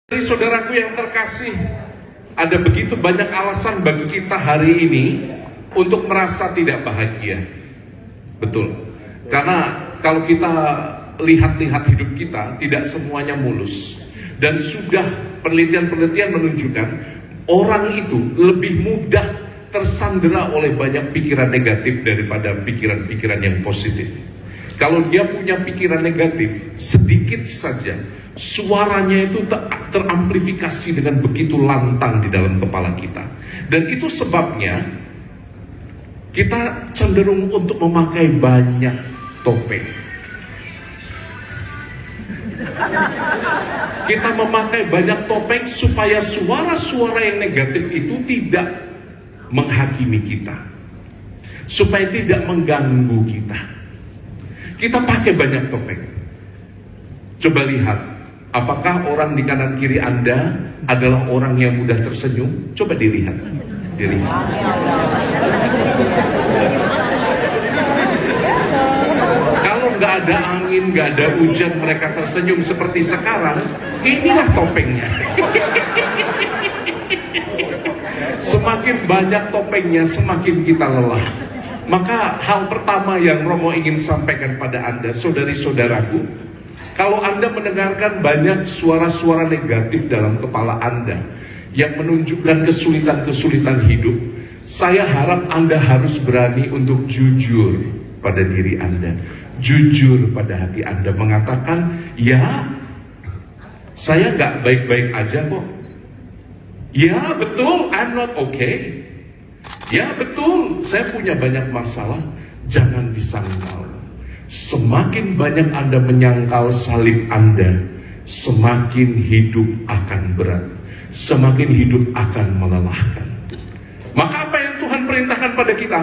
Dari saudaraku yang terkasih, ada begitu banyak alasan bagi kita hari ini untuk merasa tidak bahagia. Betul. Karena kalau kita lihat-lihat hidup kita, tidak semuanya mulus. Dan sudah penelitian-penelitian menunjukkan orang itu lebih mudah tersandera oleh banyak pikiran negatif daripada pikiran-pikiran yang positif. Kalau dia punya pikiran negatif, sedikit saja suaranya itu teramplifikasi dengan begitu lantang di dalam kepala kita. Dan itu sebabnya kita cenderung untuk memakai banyak topeng. Kita memakai banyak topeng supaya suara-suara yang negatif itu tidak menghakimi kita, supaya tidak mengganggu kita. Kita pakai banyak topeng. Coba lihat, apakah orang di kanan kiri Anda adalah orang yang mudah tersenyum? Coba dilihat. Kalau nggak ada angin, nggak ada hujan, mereka tersenyum seperti sekarang. Inilah topengnya. Semakin banyak topengnya, semakin kita lelah. Maka hal pertama yang Romo ingin sampaikan pada Anda, saudari-saudaraku, kalau Anda mendengarkan banyak suara-suara negatif dalam kepala Anda yang menunjukkan kesulitan-kesulitan hidup, saya harap Anda harus berani untuk jujur pada diri Anda, jujur pada hati Anda, mengatakan, ya, saya nggak baik-baik aja kok. Ya betul, I'm not okay. Ya betul, saya punya banyak masalah. Jangan disangkal. Semakin banyak Anda menyangkal salib Anda, semakin hidup akan berat, semakin hidup akan melelahkan. Maka apa yang Tuhan perintahkan pada kita?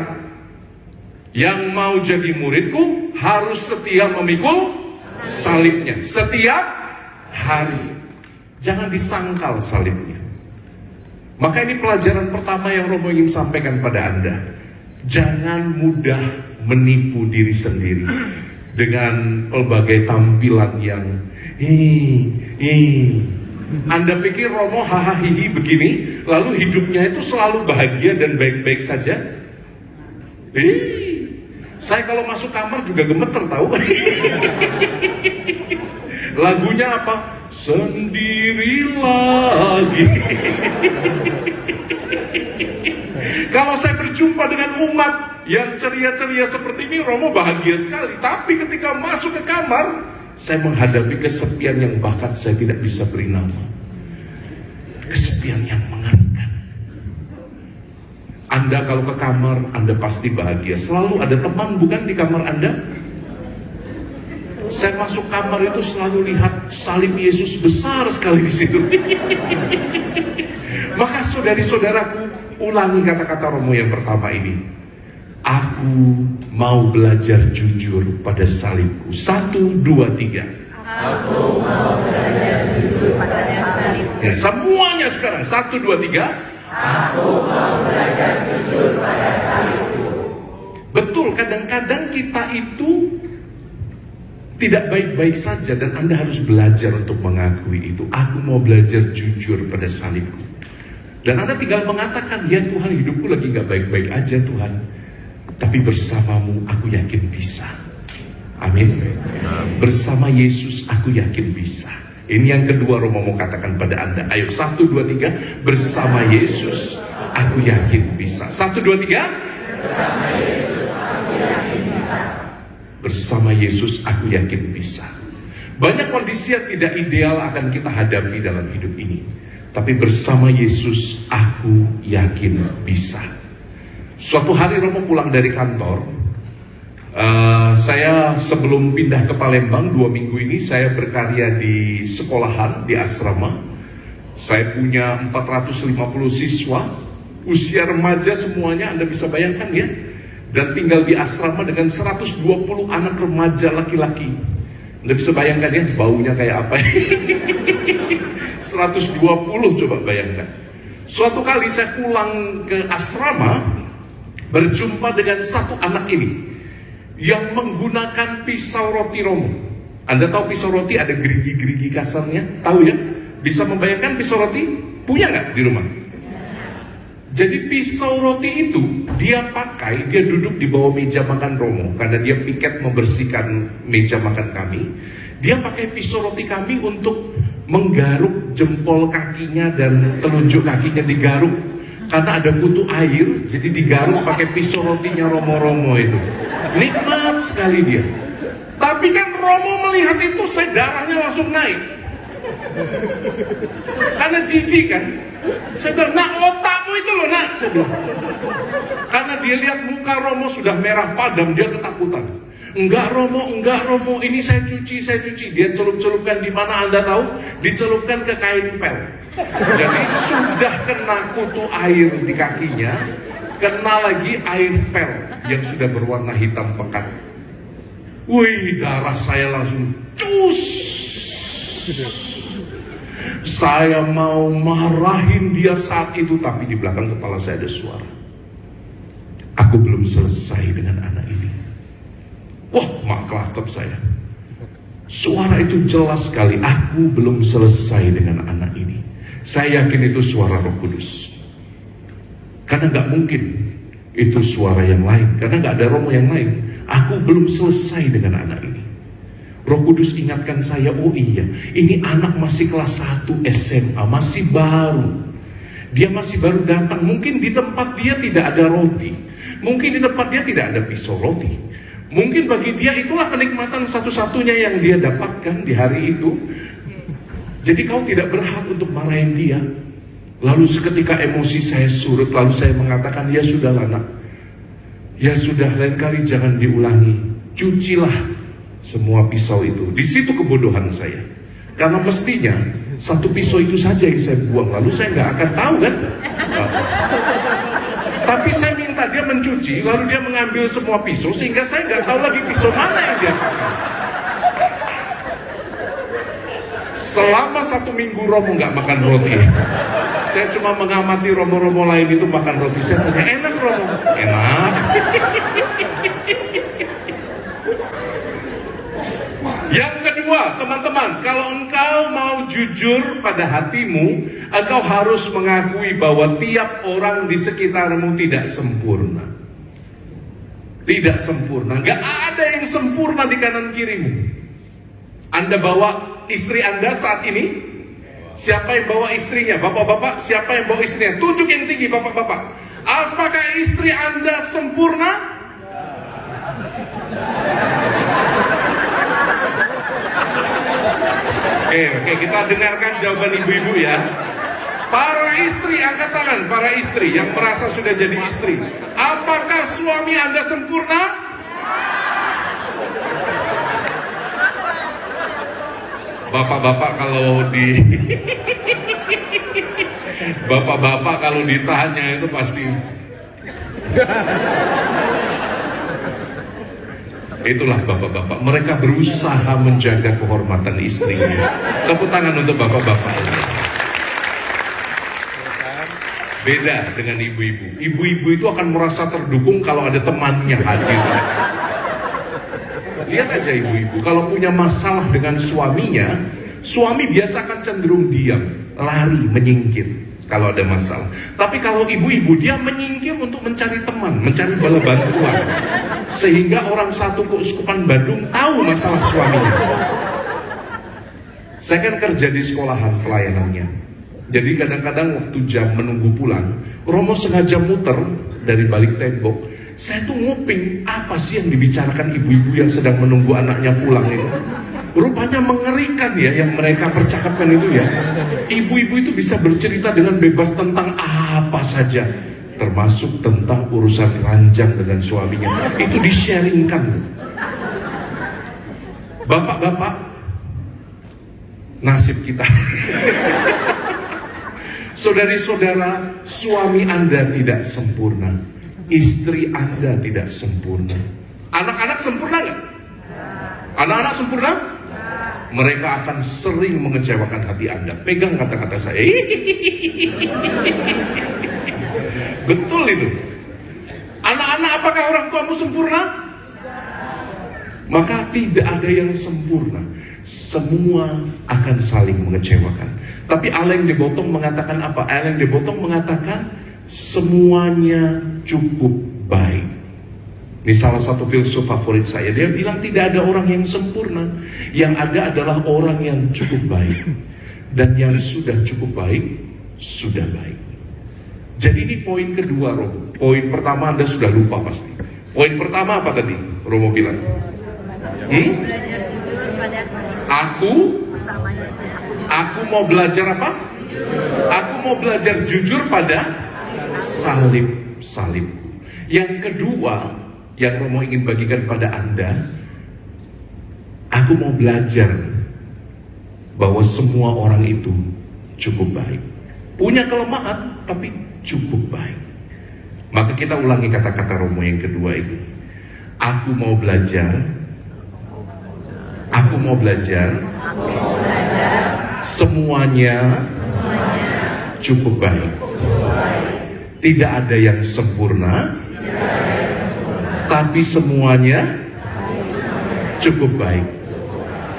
Yang mau jadi muridku harus setia memikul salibnya setiap hari. Jangan disangkal salibnya. Maka ini pelajaran pertama yang Romo ingin sampaikan pada Anda. Jangan mudah menipu diri sendiri dengan pelbagai tampilan yang Anda pikir Romo hahaha begini, lalu hidupnya itu selalu bahagia dan baik-baik saja. Saya kalau masuk kamar juga gemeter tahu. Lagunya apa? Sendiri lagi. Kalau saya berjumpa dengan umat yang ceria-ceria seperti ini, Romo bahagia sekali. Tapi ketika masuk ke kamar, saya menghadapi kesepian yang bahkan saya tidak bisa beri nama. Kesepian yang mengerikan. Anda kalau ke kamar, Anda pasti bahagia. Selalu ada teman bukan di kamar Anda? Saya masuk kamar itu selalu lihat salib Yesus besar sekali di situ. Maka saudari-saudaraku, ulangi kata-kata Romo yang pertama ini. Aku mau belajar jujur pada salibku. 1, 2, 3. Aku mau belajar jujur pada salibku. Ya, semuanya sekarang. 1, 2, 3. Aku mau belajar jujur pada salibku. Betul, kadang-kadang kita itu tidak baik-baik saja dan Anda harus belajar untuk mengakui itu. Aku mau belajar jujur pada salibku. Dan Anda tinggal mengatakan, ya Tuhan, hidupku lagi gak baik-baik aja Tuhan, tapi bersamamu aku yakin bisa. Amin. Bersama Yesus aku yakin bisa. Ini yang kedua Romo mau katakan pada Anda. Ayo 1, 2, 3. Bersama Yesus aku yakin bisa. 1, 2, 3. Bersama Yesus aku yakin bisa. Bersama Yesus aku yakin bisa. Banyak kondisi yang tidak ideal akan kita hadapi dalam hidup ini, tapi bersama Yesus aku yakin bisa. Suatu hari Romo pulang dari kantor. Saya sebelum pindah ke Palembang 2 minggu ini, saya berkarya di sekolahan, di asrama. Saya punya 450 siswa, usia remaja semuanya, Anda bisa bayangkan ya. Dan tinggal di asrama dengan 120 anak remaja laki-laki. Anda bisa bayangkan ya, baunya kayak apa. 120 coba bayangkan. Suatu kali saya pulang ke asrama, berjumpa dengan satu anak ini yang menggunakan pisau roti Romo. Anda tahu pisau roti ada gerigi-gerigi kasarnya? Tahu ya? Bisa membayangkan pisau roti? Punya nggak di rumah? Jadi pisau roti itu dia pakai, dia duduk di bawah meja makan Romo karena dia piket membersihkan meja makan kami. Dia pakai pisau roti kami untuk menggaruk jempol kakinya dan telunjuk kakinya digaruk karena ada kutu air, jadi digaruk pakai pisau rotinya Romo-Romo itu. Nikmat sekali dia. Tapi kan Romo melihat itu, darahnya langsung naik. Karena jijik kan. Saya bilang, nak, otakmu itu loh nak, saya bilang. Karena dia lihat muka Romo sudah merah padam, dia ketakutan. Enggak Romo, ini saya cuci. Dia celup-celupkan di mana Anda tahu? Dicelupkan ke kain pel. Jadi sudah kena kutu air di kakinya, kena lagi air pel yang sudah berwarna hitam pekat. Wih, darah saya langsung cus. Saya mau marahin dia saat itu, tapi di belakang kepala saya ada suara. Aku belum selesai dengan anak ini. Wah, mak kelakep saya. Suara itu jelas sekali. Aku belum selesai dengan anak ini. Saya yakin itu suara Roh Kudus. Karena nggak mungkin itu suara yang lain. Karena nggak ada Romo yang lain. Aku belum selesai dengan anak ini. Roh Kudus ingatkan saya, oh iya, ini anak masih kelas 1 SMA, masih baru. Dia masih baru datang, mungkin di tempat dia tidak ada roti. Mungkin di tempat dia tidak ada pisau roti. Mungkin bagi dia itulah kenikmatan satu-satunya yang dia dapatkan di hari itu. Jadi kau tidak berhak untuk marahin dia. Lalu seketika emosi saya surut, lalu saya mengatakan, ya sudahlah nak. Ya sudah, lain kali jangan diulangi. Cucilah semua pisau itu. Di situ kebodohan saya. Karena mestinya satu pisau itu saja yang saya buang, lalu saya nggak akan tahu kan. Tapi saya minta dia mencuci, lalu dia mengambil semua pisau sehingga saya nggak tahu lagi pisau mana yang dia pakai. Selama 1 minggu Romo nggak makan roti. Saya cuma mengamati Romo-Romo lain itu makan roti. Saya tanya, enak Romo? Enak. Yang kedua, teman-teman, kalau engkau mau jujur pada hatimu, engkau harus mengakui bahwa tiap orang di sekitarmu tidak sempurna. Tidak sempurna, nggak ada yang sempurna di kanan kirimu. Anda bawa istri Anda saat ini, siapa yang bawa istrinya? Bapak-bapak, siapa yang bawa istrinya? Tunjuk yang tinggi, bapak-bapak. Apakah istri Anda sempurna? Oke, kita dengarkan jawaban ibu-ibu ya. Para istri, angkat tangan. Para istri yang merasa sudah jadi istri. Apakah suami Anda sempurna? Bapak-bapak kalau Bapak-bapak kalau ditanya itu pasti. Itulah bapak-bapak, mereka berusaha menjaga kehormatan istrinya. Tepuk tangan untuk bapak-bapak. Beda dengan ibu-ibu. Ibu-ibu itu akan merasa terdukung kalau ada temannya hadir. Lihat aja ibu-ibu, kalau punya masalah dengan suaminya, suami biasa akan cenderung diam, lari, menyingkir kalau ada masalah. Tapi kalau ibu-ibu, dia menyingkir untuk mencari teman, mencari bala bantuan. Sehingga orang satu keuskupan Bandung tahu masalah suaminya. Saya kan kerja di sekolahan pelayanannya. Jadi kadang-kadang waktu jam menunggu pulang, Romo sengaja muter dari balik tembok. Saya tuh nguping apa sih yang dibicarakan ibu-ibu yang sedang menunggu anaknya pulang itu. Rupanya mengerikan ya yang mereka percakapkan itu ya. Ibu-ibu itu bisa bercerita dengan bebas tentang apa saja, termasuk tentang urusan ranjang dengan suaminya. Itu di-sharingkan. Bapak-bapak, nasib kita. Saudari-saudara, suami Anda tidak sempurna, istri Anda tidak sempurna. Anak-anak sempurna nggak? Anak-anak sempurna? Mereka akan sering mengecewakan hati Anda. Pegang kata-kata saya. Betul itu. Anak-anak, apakah orang tuamu sempurna? Maka tidak ada yang sempurna. semua akan saling mengecewakan. Tapi Alain de Botton mengatakan apa? Alain de Botton mengatakan semuanya cukup baik. Ini salah satu filsuf favorit saya. Dia bilang tidak ada orang yang sempurna. Yang ada adalah orang yang cukup baik. Dan yang sudah cukup baik, sudah baik. Jadi ini poin kedua, Romo. Poin pertama Anda sudah lupa pasti. Poin pertama apa tadi? Romo bilang. Belajar jujur pada salib. Aku mau belajar apa? Aku mau belajar jujur pada salib. Yang kedua, yang Romo ingin bagikan pada Anda, aku mau belajar bahwa semua orang itu cukup baik. Punya kelemahan, tapi cukup baik. Maka kita ulangi kata-kata Romo yang kedua itu. Aku mau belajar semuanya cukup baik. Tidak ada yang sempurna, tapi semuanya cukup baik.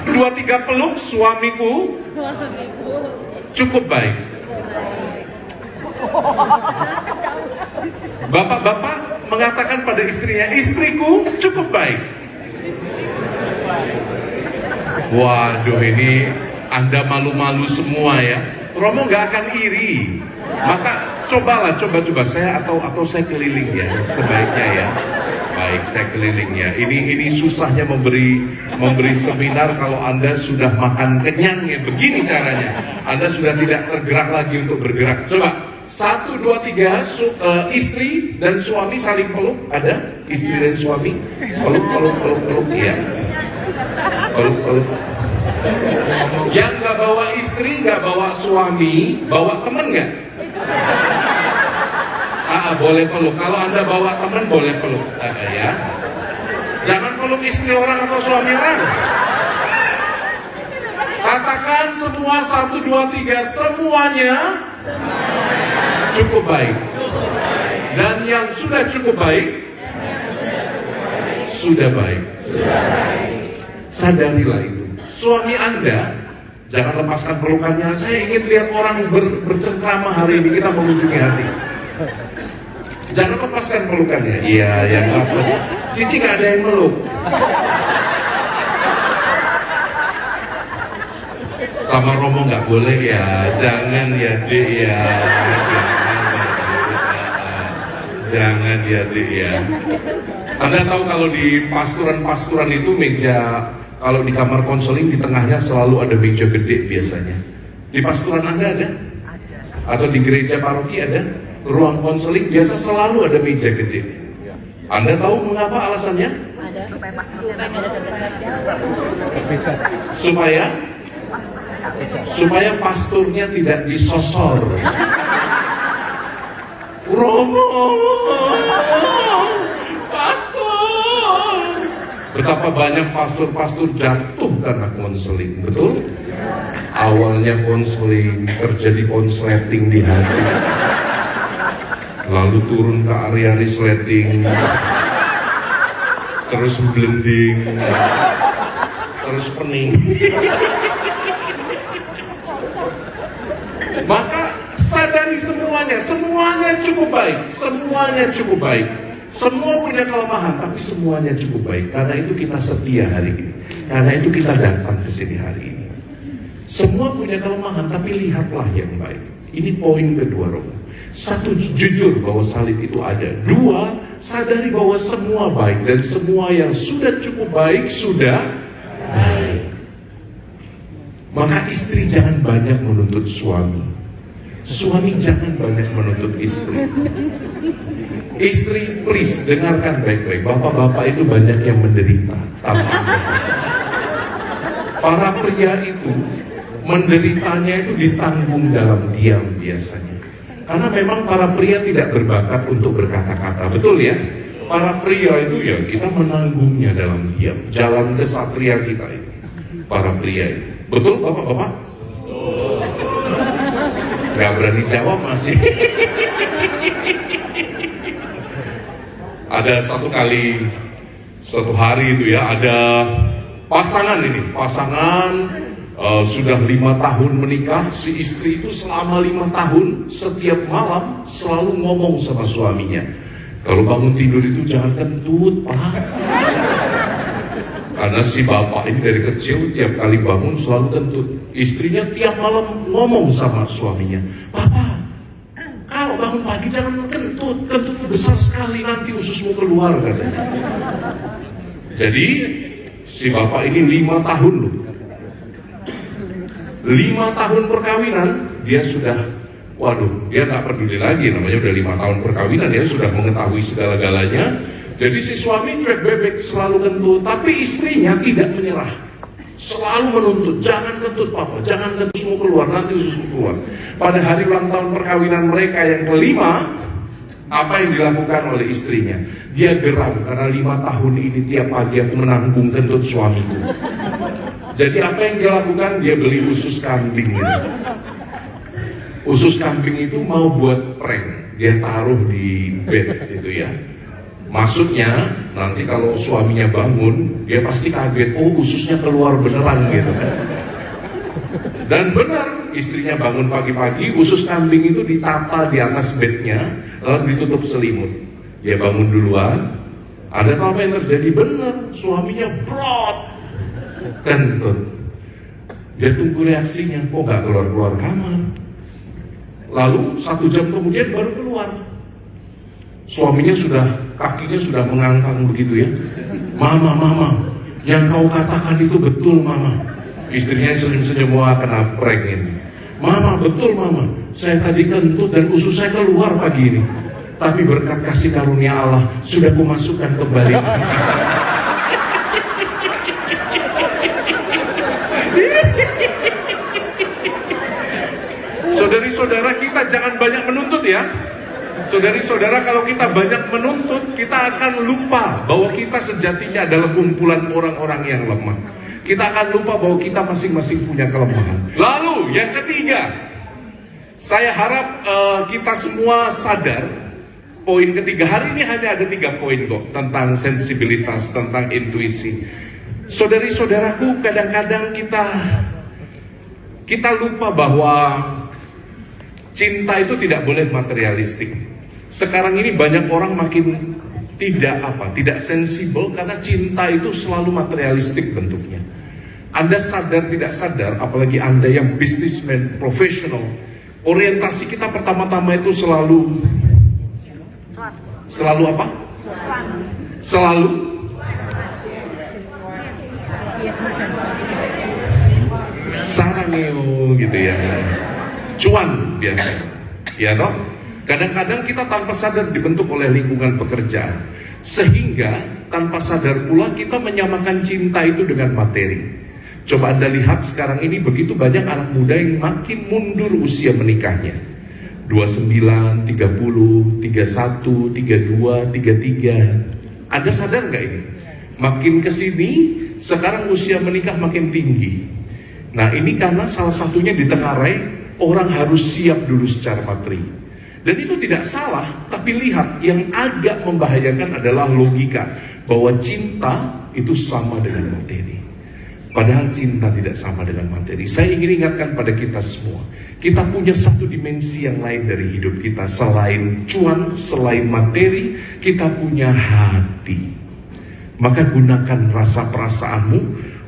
2-3 peluk suamiku cukup baik. Bapak-bapak mengatakan pada istrinya, istriku cukup baik. Waduh, ini Anda malu-malu semua ya. Romo nggak akan iri. Maka coba saya atau saya keliling ya sebaiknya ya. Baik, saya keliling ya. Ini susahnya memberi seminar kalau Anda sudah makan kenyang ya. Begini caranya. Anda sudah tidak tergerak lagi untuk bergerak. Coba 1, 2, 3 istri dan suami saling peluk. Ada istri dan suami peluk ya. Peluk. Yang nggak bawa istri, nggak bawa suami, bawa temen nggak? Boleh peluk. Kalau Anda bawa teman boleh peluk, ya. Jangan peluk istri orang atau suami orang. Katakan semua 1, 2, 3 semuanya cukup baik. Dan yang sudah cukup baik sudah baik. Sadarilah itu. Suami Anda jangan lepaskan pelukannya. Saya ingin lihat orang bercengkrama hari ini. Kita mengunjungi hati. Jangan lepaskan pelukannya. Iya, yang apa? Cici gak ada yang meluk. Sama Romo nggak boleh ya. Jangan ya, Dek ya. Jangan ya, Dek ya. Anda tahu kalau di pasturan itu meja, kalau di kamar konseling di tengahnya selalu ada meja gede biasanya. Di pasturan Anda ada? Atau di gereja paroki ada? Ruang konseling biasa selalu ada meja gede. Anda tahu mengapa alasannya? Supaya pasturnya tidak disosor. Romo, pastor. Betapa banyak pastor jatuh karena konseling, betul? Awalnya konseling, terjadi konsleting di hati. Lalu turun ke area resleting, terus blending, terus pening. Maka sadari semuanya cukup baik, Semua punya kelemahan, tapi semuanya cukup baik. Karena itu kita setia hari ini. Karena itu kita datang ke sini hari ini. Semua punya kelemahan, tapi lihatlah yang baik. Ini poin kedua, Romo. 1, jujur bahwa salib itu ada. 2, sadari bahwa semua baik dan semua yang sudah cukup baik sudah baik. Maka istri jangan banyak menuntut suami. Suami jangan banyak menuntut istri. Istri, please dengarkan baik-baik. Bapak-bapak itu banyak yang menderita tanpa Anda sadar. Para pria itu menderitanya itu ditanggung dalam diam biasanya. Karena memang para pria tidak berbakat untuk berkata-kata, betul ya? Para pria itu ya kita menanggungnya dalam diam. Jalan kesatria kita itu, para pria itu. Betul bapak-bapak? Gak berani jawab masih. Ada satu hari itu ya, ada pasangan sudah 5 tahun menikah. Si istri itu selama 5 tahun setiap malam selalu ngomong sama suaminya, kalau bangun tidur itu jangan kentut, Pak. Karena si bapak ini dari kecil tiap kali bangun selalu kentut. Istrinya tiap malam ngomong sama suaminya, Papa, kalau bangun pagi jangan kentut, kentut besar sekali nanti ususmu keluar, katanya. Jadi si bapak ini 5 tahun loh. 5 tahun perkawinan dia sudah, waduh, dia nggak peduli lagi, namanya udah 5 tahun perkawinan, dia sudah mengetahui segala-galanya. Jadi si suami cuek bebek, selalu kentut, tapi istrinya tidak menyerah, selalu menuntut, jangan kentut Papa, jangan kentutmu keluar, nanti ususmu keluar. Pada hari ulang tahun perkawinan mereka yang kelima, apa yang dilakukan oleh istrinya? Dia geram karena 5 tahun ini tiap pagi aku menanggung kentut suamiku. Jadi apa yang dia lakukan? Dia beli usus kambing gitu. Usus kambing itu mau buat prank, dia taruh di bed gitu ya. Maksudnya nanti kalau suaminya bangun, dia pasti kaget, oh ususnya keluar beneran gitu. Dan benar, istrinya bangun pagi-pagi, usus kambing itu ditata di atas bednya, lalu ditutup selimut. Dia bangun duluan, ada apa yang terjadi? Benar, suaminya brot, kentut. Dia tunggu reaksinya, kok gak keluar-keluar kamar. Lalu 1 jam kemudian baru keluar. Suaminya kakinya sudah mengangkang begitu ya. Mama, yang kau katakan itu betul Mama. Istrinya senyum-senyum, wah kena prank ini. Mama, betul Mama, saya tadi kentut dan usus saya keluar pagi ini. Tapi berkat kasih karunia Allah, sudah kumasukkan kembali. Saudari-saudara, kita jangan banyak menuntut ya. Saudari-saudara, kalau kita banyak menuntut, kita akan lupa bahwa kita sejatinya adalah kumpulan orang-orang yang lemah. Kita akan lupa bahwa kita masing-masing punya kelemahan. Lalu yang ketiga, saya harap kita semua sadar. Poin ketiga, hari ini hanya ada 3 poin kok, tentang sensibilitas, tentang intuisi. Saudari-saudaraku, kadang-kadang kita lupa bahwa cinta itu tidak boleh materialistik. Sekarang ini banyak orang makin tidak sensibel karena cinta itu selalu materialistik bentuknya. Anda sadar tidak sadar, apalagi Anda yang businessman, profesional, orientasi kita pertama-tama itu selalu apa? Selalu sarangeo gitu ya. Cuan biasanya. Ya toh? Kadang-kadang kita tanpa sadar dibentuk oleh lingkungan pekerjaan, sehingga tanpa sadar pula kita menyamakan cinta itu dengan materi. Coba Anda lihat sekarang ini begitu banyak anak muda yang makin mundur usia menikahnya. 29, 30, 31, 32, 33. Anda sadar nggak ini? Makin kesini, sekarang usia menikah makin tinggi. Nah ini karena salah satunya ditengarai, orang harus siap dulu secara materi. Dan itu tidak salah, tapi lihat, yang agak membahayakan adalah logika bahwa cinta itu sama dengan materi. Padahal cinta tidak sama dengan materi. Saya ingin ingatkan pada kita semua, kita punya satu dimensi yang lain dari hidup kita. Selain cuan, selain materi, kita punya hati. Maka gunakan rasa perasaanmu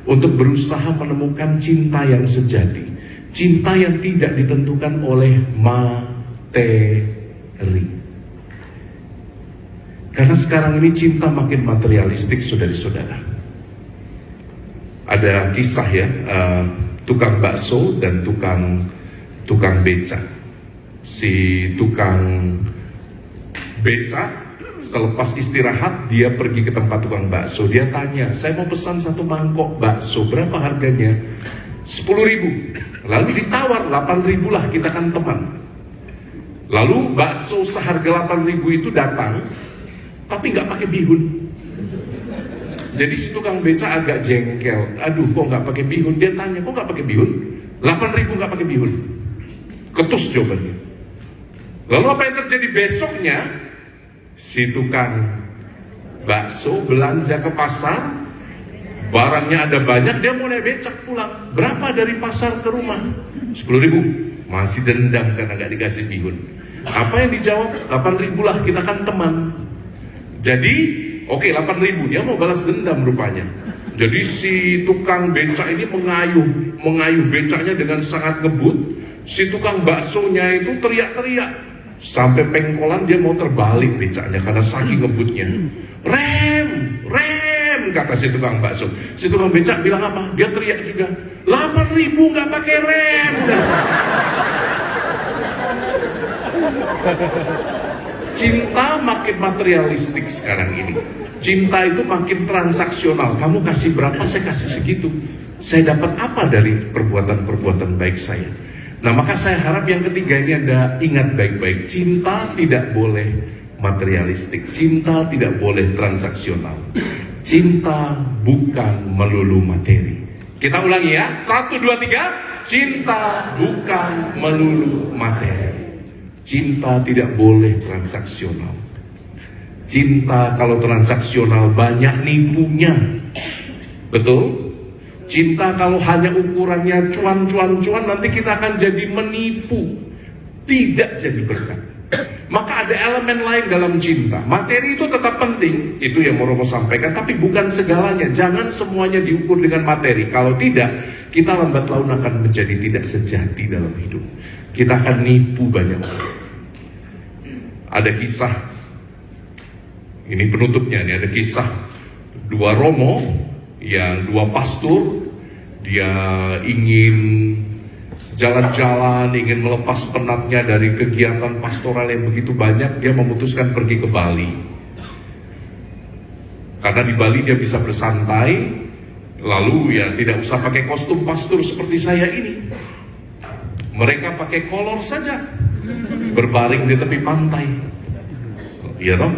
untuk berusaha menemukan cinta yang sejati. Cinta yang tidak ditentukan oleh materi. Karena sekarang ini cinta makin materialistik, saudara-saudara. Ada kisah ya, tukang bakso dan tukang becak. Si tukang becak selepas istirahat dia pergi ke tempat tukang bakso. Dia tanya, saya mau pesan 1 mangkok bakso, berapa harganya? 10.000. Lalu ditawar 8.000 lah, kita kan teman. Lalu bakso seharga 8.000 itu datang, tapi nggak pakai bihun. Jadi si tukang beca agak jengkel. Aduh, kok nggak pakai bihun? Dia tanya, kok nggak pakai bihun? 8.000 nggak pakai bihun. Ketus jawabannya. Lalu apa yang terjadi besoknya? Si tukang bakso belanja ke pasar, Barangnya ada banyak, dia mau naik becak pulang. Berapa dari pasar ke rumah? 10.000. Masih dendam karena gak dikasih bihun. Apa yang dijawab? 8.000 lah, kita kan teman. Jadi, oke, 8.000, dia mau balas dendam rupanya. Jadi si tukang becak ini mengayuh becaknya dengan sangat ngebut. Si tukang baksonya itu teriak-teriak. Sampai pengkolan dia mau terbalik becaknya karena saking ngebutnya. Rem, kata si tukang bakso. Si tukang becak bilang apa? Dia teriak juga. 8.000 nggak pakai rem. Cinta makin materialistik sekarang ini. Cinta itu makin transaksional. Kamu kasih berapa, saya kasih segitu. Saya dapat apa dari perbuatan-perbuatan baik saya? Nah, maka saya harap yang ketiga ini Anda ingat baik-baik. Cinta tidak boleh materialistik. Cinta tidak boleh transaksional. Cinta bukan melulu materi. Kita ulangi ya. 1, 2, 3. Cinta bukan melulu materi. Cinta tidak boleh transaksional. Cinta kalau transaksional banyak nipunya. Betul? Cinta kalau hanya ukurannya cuan nanti kita akan jadi menipu. Tidak jadi berkat. Maka ada elemen lain dalam cinta. Materi itu tetap penting, itu yang mau Romo sampaikan, tapi bukan segalanya. Jangan semuanya diukur dengan materi. Kalau tidak, kita lambat laun akan menjadi tidak sejati dalam hidup. Kita akan nipu banyak orang. Ada kisah, ini penutupnya nih, ada kisah dua romo, yang dua pastor, dia ingin jalan-jalan, ingin melepas penatnya dari kegiatan pastoral yang begitu banyak. Dia memutuskan pergi ke Bali. Karena di Bali dia bisa bersantai, lalu ya tidak usah pakai kostum pastor seperti saya ini. Mereka pakai kolor saja, berbaring di tepi pantai. Iya toh?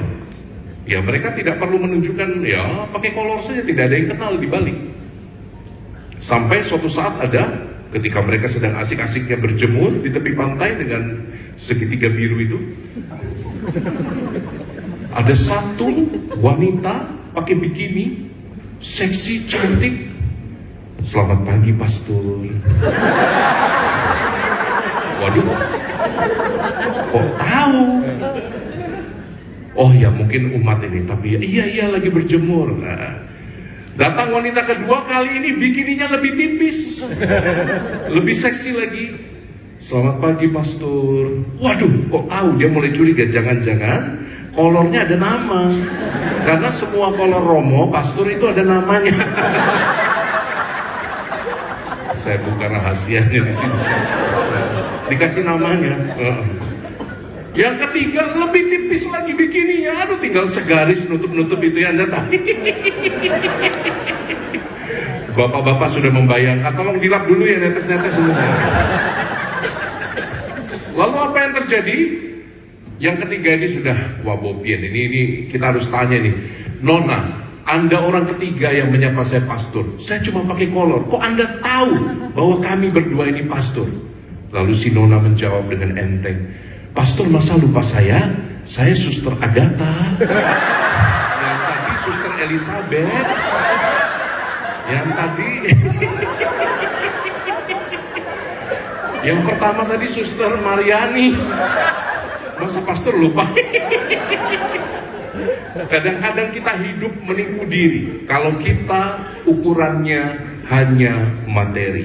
Ya mereka tidak perlu menunjukkan, ya pakai kolor saja, tidak ada yang kenal di Bali. Sampai suatu saat ada, ketika mereka sedang asik-asiknya berjemur di tepi pantai dengan segitiga biru itu, ada satu wanita pakai bikini, seksi, cantik. Selamat pagi, pastor. Waduh, kok tahu? Oh ya mungkin umat ini, tapi iya lagi berjemur. Nah, datang wanita kedua, kali ini bikininya lebih tipis, lebih seksi lagi. Selamat pagi, pastor. Waduh, kok tahu? Dia mulai curiga, jangan-jangan kolornya ada nama. Karena semua kolor romo, pastor itu ada namanya. Saya buka rahasianya di sini. Dikasih namanya. Yang ketiga lebih tipis lagi bikininya. Aduh, tinggal segaris nutup-nutup itu ya, Anda tahu. Bapak-bapak sudah membayangkan, tolong dilap dulu ya netes-netes semua. Lalu apa yang terjadi? Yang ketiga ini sudah wabobian. Ini kita harus tanya nih, Nona, Anda orang ketiga yang menyapa saya pastor. Saya cuma pakai kolor. Kok Anda tahu bahwa kami berdua ini pastor? Lalu si Nona menjawab dengan enteng, pastor masa lupa saya suster Agatha. Yang tadi suster Elizabeth. Yang tadi yang pertama tadi suster Mariani. Masa pastor lupa? Kadang-kadang kita hidup menipu diri. Kalau kita ukurannya hanya materi,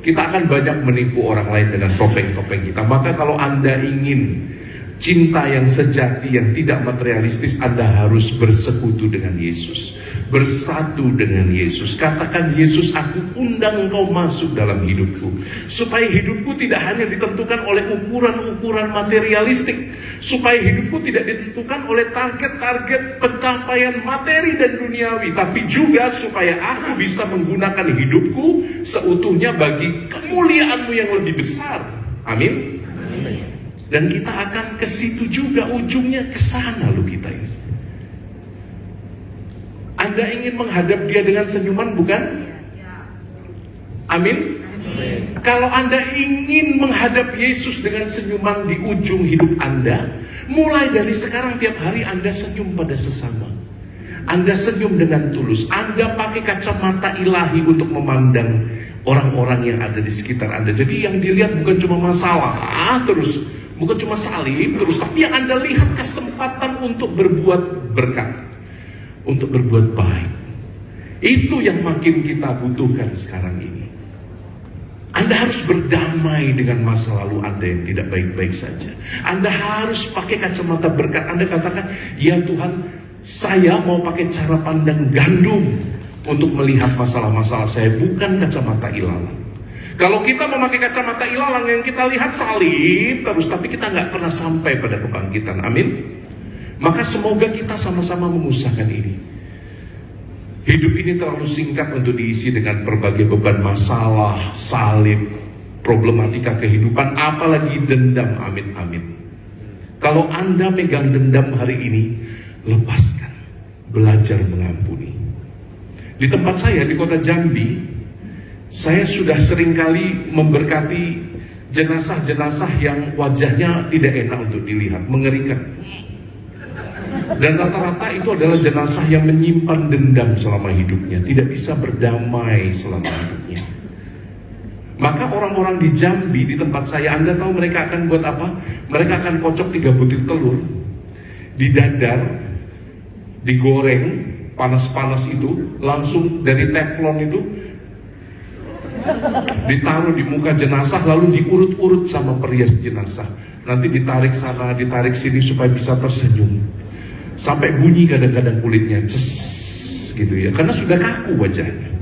kita akan banyak menipu orang lain dengan topeng-topeng kita. Maka kalau Anda ingin cinta yang sejati, yang tidak materialistis, Anda harus bersekutu dengan Yesus, bersatu dengan Yesus. Katakan, Yesus, aku undang Engkau masuk dalam hidupku, supaya hidupku tidak hanya ditentukan oleh ukuran-ukuran materialistik, supaya hidupku tidak ditentukan oleh target-target pencapaian materi dan duniawi, tapi juga supaya aku bisa menggunakan hidupku seutuhnya bagi kemuliaan-Mu yang lebih besar. Amin. Dan kita akan ke situ juga, ujungnya ke sana loh kita ini. Anda ingin menghadap Dia dengan senyuman, bukan? Amin. Kalau Anda ingin menghadap Yesus dengan senyuman di ujung hidup Anda, mulai dari sekarang tiap hari Anda senyum pada sesama. Anda senyum dengan tulus, Anda pakai kacamata ilahi untuk memandang orang-orang yang ada di sekitar Anda. Jadi yang dilihat bukan cuma masalah terus, bukan cuma salib terus, tapi yang Anda lihat kesempatan untuk berbuat berkat, untuk berbuat baik. Itu yang makin kita butuhkan sekarang ini. Anda harus berdamai dengan masa lalu Anda yang tidak baik-baik saja. Anda harus pakai kacamata berkat. Anda katakan, ya Tuhan, saya mau pakai cara pandang gandum untuk melihat masalah-masalah saya, bukan kacamata ilalang. Kalau kita memakai kacamata ilalang, yang kita lihat salib terus, tapi kita nggak pernah sampai pada kebangkitan. Amin. Maka semoga kita sama-sama mengusahakan ini. Hidup ini terlalu singkat untuk diisi dengan berbagai beban masalah, salib, problematika kehidupan, apalagi dendam. Amin, amin. Kalau Anda megang dendam hari ini, lepaskan, belajar mengampuni. Di tempat saya di kota Jambi, saya sudah seringkali memberkati jenazah-jenazah yang wajahnya tidak enak untuk dilihat, mengerikan. Dan rata-rata itu adalah jenazah yang menyimpan dendam selama hidupnya, tidak bisa berdamai selama hidupnya. Maka orang-orang di Jambi, di tempat saya, Anda tahu mereka akan buat apa? Mereka akan kocok 3 butir telur, didadar, digoreng, panas-panas itu, langsung dari teflon itu, ditaruh di muka jenazah, lalu diurut-urut sama perias jenazah. Nanti ditarik sana, ditarik sini supaya bisa tersenyum. Sampai bunyi kadang-kadang kulitnya, ces, gitu ya. Karena sudah kaku wajahnya.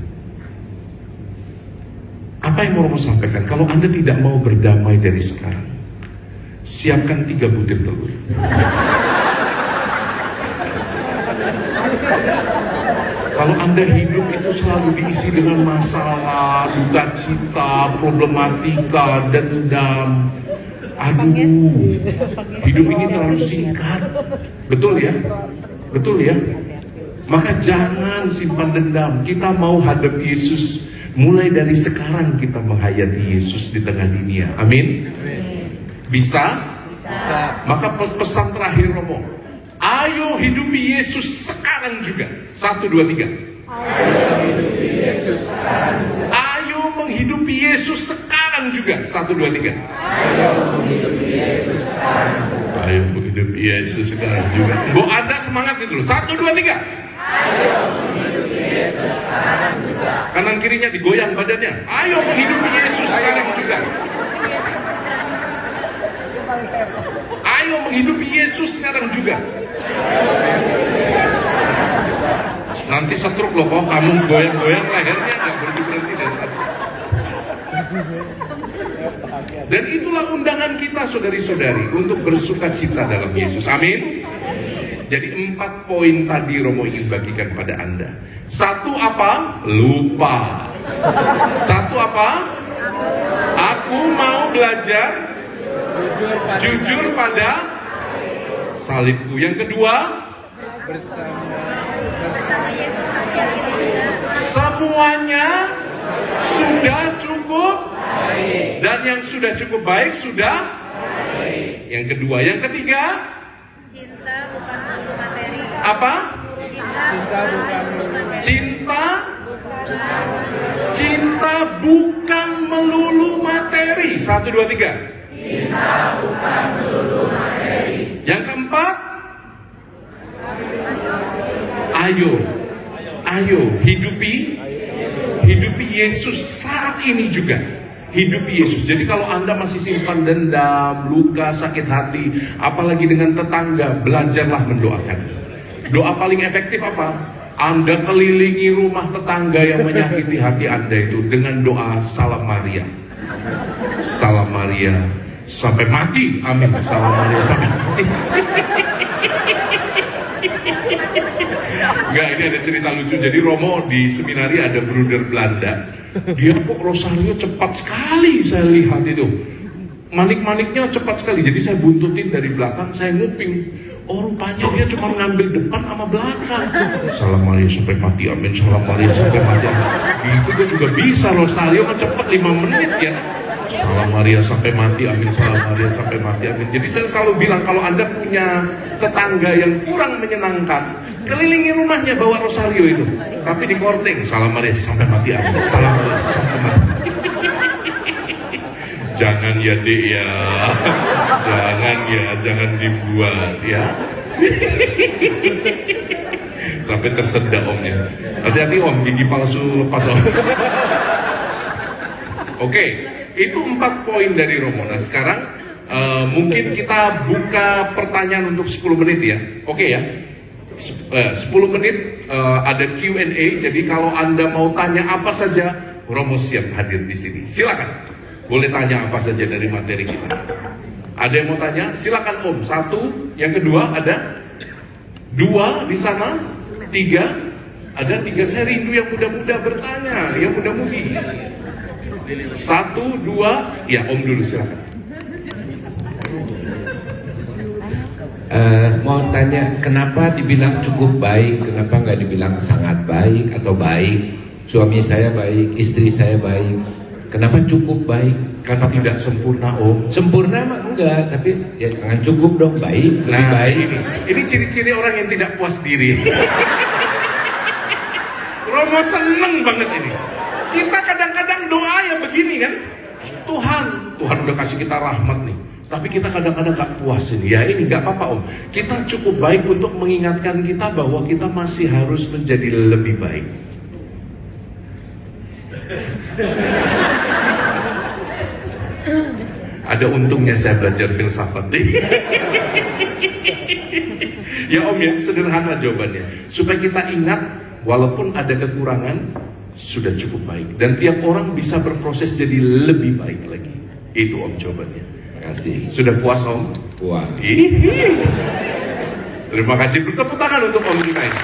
Apa yang mau sampaikan? Kalau Anda tidak mau berdamai dari sekarang, siapkan 3 butir telur. Kalau Anda hidup itu selalu diisi dengan masalah, duka cita, problematika, dendam. Aduh, hidup ini terlalu singkat. Betul ya? Betul ya? Maka jangan simpan dendam. Kita mau hadap Yesus. Mulai dari sekarang kita menghayati Yesus di tengah dunia. Amin? Bisa? Bisa. Maka pesan terakhir Romo, ayo hidupi Yesus sekarang juga. 1, 2, 3. Ayo hidupi Yesus sekarang juga. Ayo menghidupi Yesus sekarang juga. 1, 2, 3. Ayo menghidupi Yesus sekarang juga. Ayo menghidupi Yesus sekarang juga. Bu, Anda semangat gitu loh. 1, 2, 3. Ayo menghidupi Yesus sekarang juga. Kanan kirinya digoyang badannya. Ayo menghidupi Yesus sekarang juga. Ayo menghidupi Yesus sekarang juga. Nanti setruk loh kok, kamu goyang-goyang lehernya nggak berhenti dari tadi. Dan itulah undangan kita saudari-saudari untuk bersuka cita dalam Yesus. Amin. Jadi 4 poin tadi Romo ingin bagikan pada Anda. 1 apa? Lupa. 1 apa? Aku mau belajar jujur pada salibku. Yang kedua, Bersama Yesus semuanya sudah cukup baik. Dan yang sudah cukup baik sudah baik. Yang kedua. Yang ketiga, cinta bukan melulu materi. apa? Cinta bukan melulu materi. Cinta bukan melulu materi. 1, 2, 3. Cinta bukan melulu materi. Yang keempat, ayo hidupi Yesus saat ini juga. Hidupi Yesus. Jadi kalau Anda masih simpan dendam, luka, sakit hati, apalagi dengan tetangga, belajarlah mendoakan. Doa paling efektif apa? Anda kelilingi rumah tetangga yang menyakiti hati Anda itu dengan doa Salam Maria. Salam Maria sampai mati. Amin. Salam Maria sampai mati. Enggak, ini ada cerita lucu. Jadi Romo di seminari ada bruder Belanda. Dia kok rosario cepat sekali, saya lihat itu. Manik-maniknya cepat sekali. Jadi saya buntutin dari belakang, saya nguping. Oh, rupanya dia cuma ngambil depan sama belakang. Salam Maria sampai mati, amin. Salam Maria sampai mati, amin. Itu dia juga bisa rosario kan cepat 5 menit ya. Salam Maria sampai mati, amin. Salam Maria sampai mati, amin. Jadi saya selalu bilang kalau Anda punya tetangga yang kurang menyenangkan, kelilingi rumahnya bawa rosario itu, tapi di korting, salam Maria sampai mati, amin. Salam Maria sampai mati. Jangan ya dek ya, jangan dibuat ya. Sampai tersedak omnya. Hati-hati om, gigi palsu lepas om. Oke, itu 4 poin dari Romo. Nah sekarang mungkin kita buka pertanyaan untuk 10 menit ya. Oke ya, 10 menit ada Q&A. Jadi kalau Anda mau tanya apa saja, Romo siap hadir di sini. Silakan, boleh tanya apa saja dari materi kita. Ada yang mau tanya? Silakan om. 1, yang kedua ada 2 di sana, 3 ada 3. Saya rindu yang muda-muda bertanya, yang muda-mudi. 1, 2, ya om dulu silakan. Mau tanya, kenapa dibilang cukup baik, kenapa nggak dibilang sangat baik atau baik? Suami saya baik, istri saya baik. Kenapa cukup baik? Karena tidak sempurna om. Sempurna mah enggak, tapi ya jangan cukup dong, baik, lebih Nah baik. ini ciri-ciri orang yang tidak puas diri. Romo seneng banget ini. Kita kadang-kadang doa ya begini kan, Tuhan udah kasih kita rahmat nih, tapi kita kadang-kadang gak puas ini. Ya ini gak apa-apa om, kita cukup baik untuk mengingatkan kita bahwa kita masih harus menjadi lebih baik. Ada untungnya saya belajar filsafat deh. Ya om ya, sederhana jawabannya, supaya kita ingat walaupun ada kekurangan sudah cukup baik, dan tiap orang bisa berproses jadi lebih baik lagi. Itu om jawabannya. Terima kasih. Sudah puas om? Wah. Terima kasih, bertepuk tangan untuk om kita ini.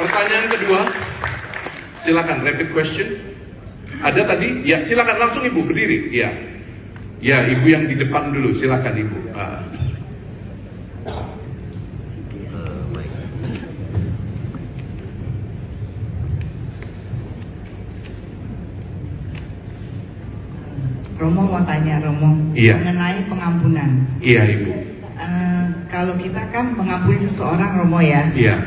Pertanyaan kedua, silakan rapid question. Ada tadi? Ya silakan langsung ibu berdiri. Ya, ya ibu yang di depan dulu, silakan ibu. Romo mau tanya Romo, Iya. mengenai pengampunan. Iya ibu. Kalau kita kan mengampuni seseorang Romo ya, Iya.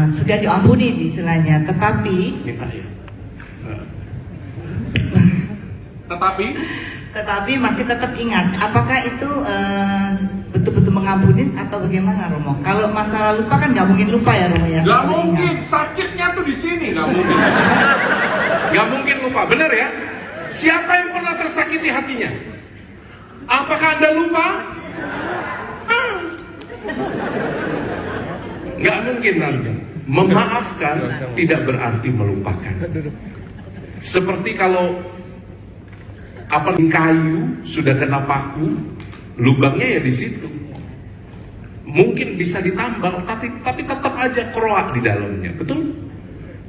sudah diampuni istilahnya, tetapi masih tetap ingat. Apakah itu betul-betul mengampuni atau bagaimana Romo? Kalau masa lalu lupa kan nggak mungkin lupa ya Romo ya. Gak selalu mungkin, ingat. sakitnya tuh di sini, gak mungkin. Gak mungkin lupa, benar ya? Siapa yang pernah tersakiti hatinya? Apakah Anda lupa? Gak mungkin nanti. Memaafkan tidak berarti melupakan. Seperti kalau kayu sudah kena paku, lubangnya ya di situ. Mungkin bisa ditambal, tapi tetap aja keroak di dalamnya, betul?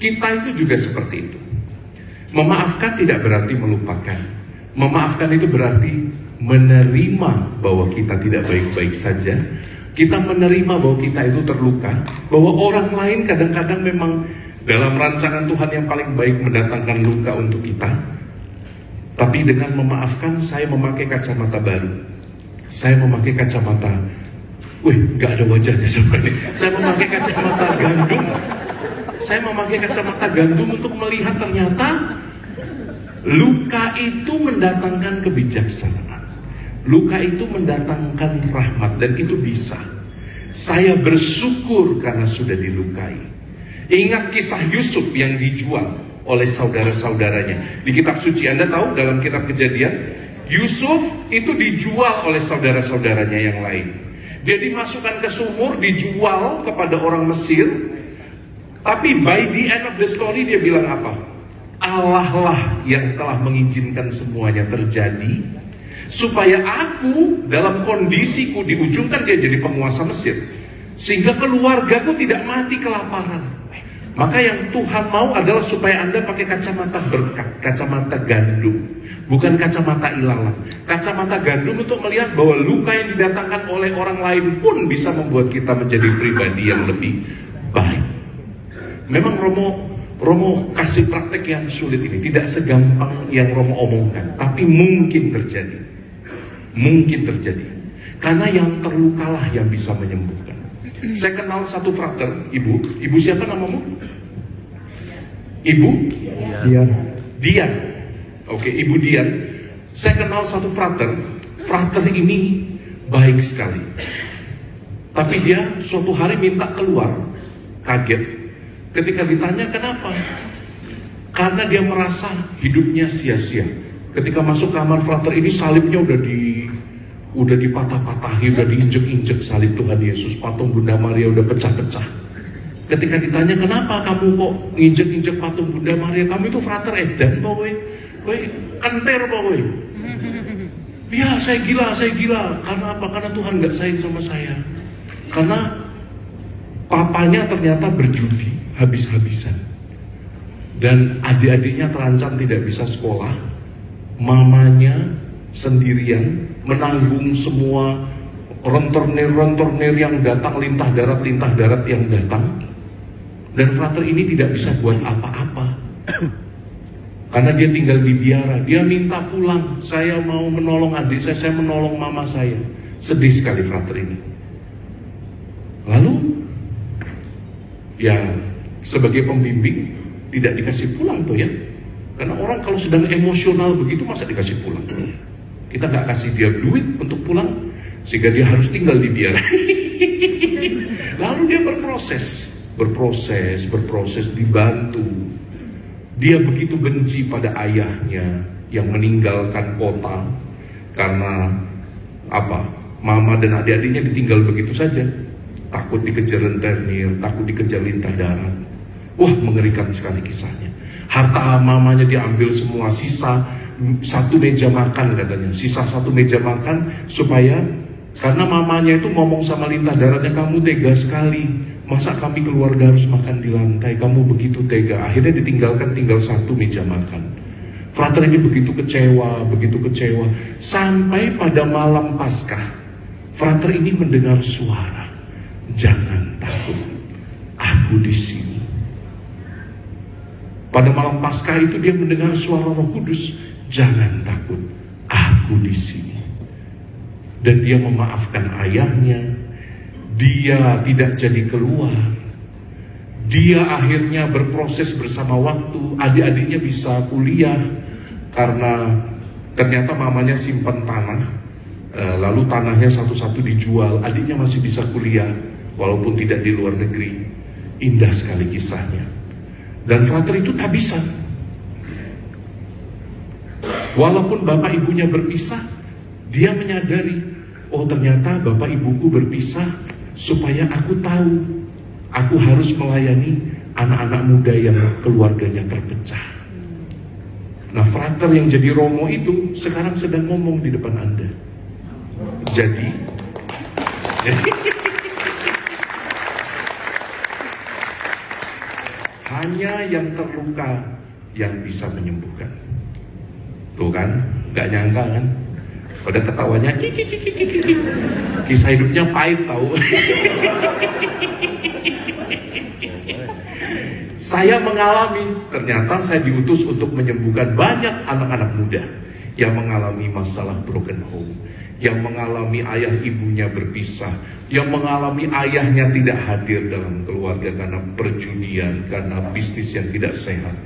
Kita itu juga seperti itu. Memaafkan tidak berarti melupakan. Memaafkan itu berarti menerima bahwa kita tidak baik-baik saja. Kita menerima bahwa kita itu terluka, bahwa orang lain kadang-kadang memang dalam rancangan Tuhan yang paling baik mendatangkan luka untuk kita. Tapi dengan memaafkan, saya memakai kacamata baru. Saya memakai kacamata, gak ada wajahnya sama ini. Saya memakai kacamata gandum. Saya memakai kacamata gandum untuk melihat ternyata luka itu mendatangkan kebijaksanaan. Luka itu mendatangkan rahmat, dan itu bisa. Saya bersyukur karena sudah dilukai. Ingat kisah Yusuf yang dijual oleh saudara-saudaranya. Di kitab suci Anda tahu dalam kitab Kejadian, Yusuf itu dijual oleh saudara-saudaranya yang lain. Dia dimasukkan ke sumur, dijual kepada orang Mesir. Tapi by the end of the story dia bilang apa? Allah lah yang telah mengizinkan semuanya terjadi, supaya aku dalam kondisiku di ujung kan dia jadi penguasa Mesir, sehingga keluargaku tidak mati kelaparan. Maka yang Tuhan mau adalah supaya Anda pakai kacamata berkat, kacamata gandum, bukan kacamata ilalang. Kacamata gandum untuk melihat bahwa luka yang didatangkan oleh orang lain pun bisa membuat kita menjadi pribadi yang lebih baik. Memang Romo Romo kasih praktek yang sulit ini tidak segampang yang Romo omongkan, tapi mungkin terjadi. Mungkin terjadi. Karena yang terlukalah yang bisa menyembuhkan. Saya kenal satu frater, ibu siapa namamu? Ibu? Dian. Oke, Ibu Dian. Saya kenal satu frater ini baik sekali. Tapi dia suatu hari minta keluar, kaget. Ketika ditanya kenapa? Karena dia merasa hidupnya sia-sia. Ketika masuk kamar frater ini salibnya udah dipatah-patahi, udah diinjek-injek salib Tuhan Yesus, patung Bunda Maria udah pecah-pecah. Ketika ditanya kenapa kamu kok nginjek-injek patung Bunda Maria, kamu itu frater edan boy, kenter boy. Ya saya gila. Karena apa? Karena Tuhan gak sayang sama saya. Karena papanya ternyata berjudi habis-habisan. Dan adik-adiknya terancam tidak bisa sekolah. Mamanya sendirian menanggung semua rentenir yang datang, lintah darat yang datang. Dan frater ini tidak bisa buat apa-apa. Karena dia tinggal di biara. Dia minta pulang. Saya mau menolong adik saya menolong mama saya. Sedih sekali frater ini. Lalu ya sebagai pembimbing tidak dikasih pulang tuh ya. Karena orang kalau sedang emosional begitu masa dikasih pulang. Kita nggak kasih dia duit untuk pulang sehingga dia harus tinggal di biara. Lalu dia berproses dibantu. Dia begitu benci pada ayahnya yang meninggalkan kota karena apa? Mama dan adik-adiknya ditinggal begitu saja. Takut dikejar rentenir, takut dikejar lintah darat. Wah, mengerikan sekali kisahnya. Harta mamanya diambil semua, sisa satu meja makan katanya. Sisa satu meja makan supaya karena mamanya itu ngomong sama lintah daratnya, kamu tega sekali. Masa kami keluarga harus makan di lantai, kamu begitu tega. Akhirnya ditinggalkan tinggal satu meja makan. Frater ini begitu kecewa. Sampai pada malam Paskah, frater ini mendengar suara, jangan takut, aku di sini. Pada malam Paskah itu dia mendengar suara Roh Kudus, jangan takut, aku di sini. Dan dia memaafkan ayahnya. Dia tidak jadi keluar. Dia akhirnya berproses bersama waktu. Adik-adiknya bisa kuliah karena ternyata mamanya simpan tanah. Lalu tanahnya satu-satu dijual. Adiknya masih bisa kuliah walaupun tidak di luar negeri. Indah sekali kisahnya. Dan frater itu tak bisa. Walaupun bapak ibunya berpisah, dia menyadari, oh ternyata bapak ibuku berpisah supaya aku tahu aku harus melayani anak-anak muda yang keluarganya terpecah. Nah, frater yang jadi Romo itu sekarang sedang ngomong di depan Anda. Jadi hanya yang terluka yang bisa menyembuhkan. Tuh kan, gak nyangka kan? Udah ketawanya, kisah hidupnya pahit tahu. Saya mengalami, ternyata saya diutus untuk menyembuhkan banyak anak-anak muda yang mengalami masalah broken home, yang mengalami ayah ibunya berpisah, yang mengalami ayahnya tidak hadir dalam keluarga karena perjudian, karena bisnis yang tidak sehat.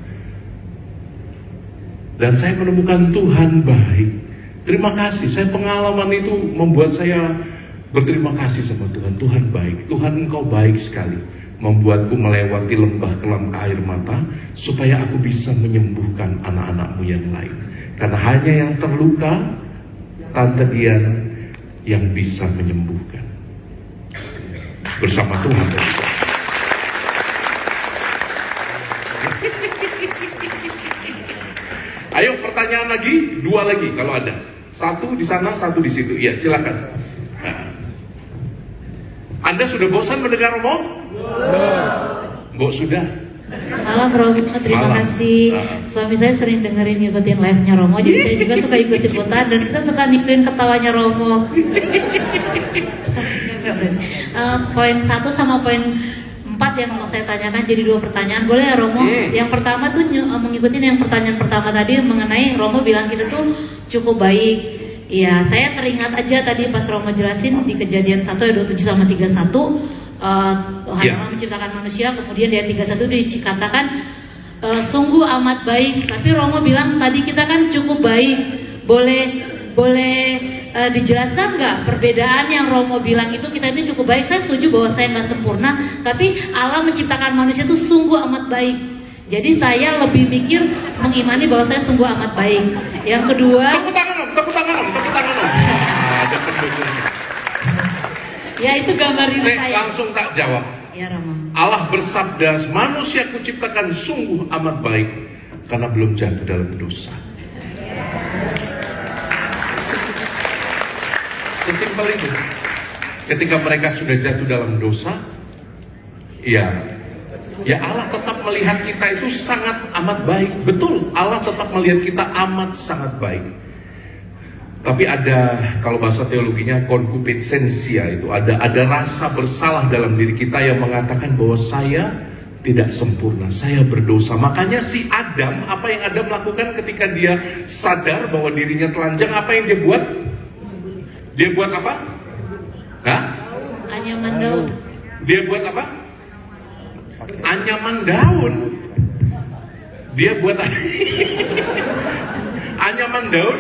Dan saya menemukan Tuhan baik. Terima kasih, saya pengalaman itu membuat saya berterima kasih sama Tuhan. Tuhan baik, Tuhan Engkau baik sekali, membuatku melewati lembah kelam air mata supaya aku bisa menyembuhkan anak-anakmu yang lain. Karena hanya yang terluka, Tante Dian, yang bisa menyembuhkan. Bersama Tuhan. Ayo pertanyaan lagi, 2 lagi kalau ada. 1 di sana, 1 di situ. Iya, silakan. Nah. Anda sudah bosan mendengar Romo? Mbok sudah. Malam Romo, terima Malam. kasih. Suami saya sering dengerin ngikutin live-nya Romo, jadi saya juga suka ikut-ikutan dan kita suka nikutin ketawanya Romo. Poin 1 sama poin 4 4 yang mau saya tanyakan jadi 2 pertanyaan, boleh ya Romo? Yang pertama tuh mengikuti yang pertanyaan pertama tadi mengenai Romo bilang kita tuh cukup baik. Iya, saya teringat aja tadi pas Romo jelasin di Kejadian 1 ayat 27 sama 31, Tuhan Allah menciptakan manusia, kemudian di ayat 31 dikatakan sungguh amat baik. Tapi Romo bilang tadi kita kan cukup baik. Boleh dijelaskan nggak perbedaan yang Romo bilang itu kita ini cukup baik? Saya setuju bahwa saya nggak sempurna, tapi Allah menciptakan manusia itu sungguh amat baik. Jadi saya lebih mikir mengimani bahwa saya sungguh amat baik. Yang kedua, Tepuk tangan om. Ada pendukungnya. ya itu gambar diri Saya saya. langsung tak jawab. Ya Romo. Allah bersabda, manusia kuciptakan sungguh amat baik karena belum jatuh dalam dosa. Sesimpel itu. Ketika mereka sudah jatuh dalam dosa, ya Allah tetap melihat kita itu sangat amat baik. Betul, Allah tetap melihat kita amat sangat baik. Tapi ada, kalau bahasa teologinya, concupiscentia itu, ada rasa bersalah dalam diri kita yang mengatakan bahwa saya tidak sempurna, saya berdosa. Makanya si Adam, apa yang Adam lakukan ketika dia sadar bahwa dirinya telanjang, apa yang dia buat? Dia buat apa? Hah? Anyaman daun. Dia buat apa? Anyaman daun. Dia buat anyaman daun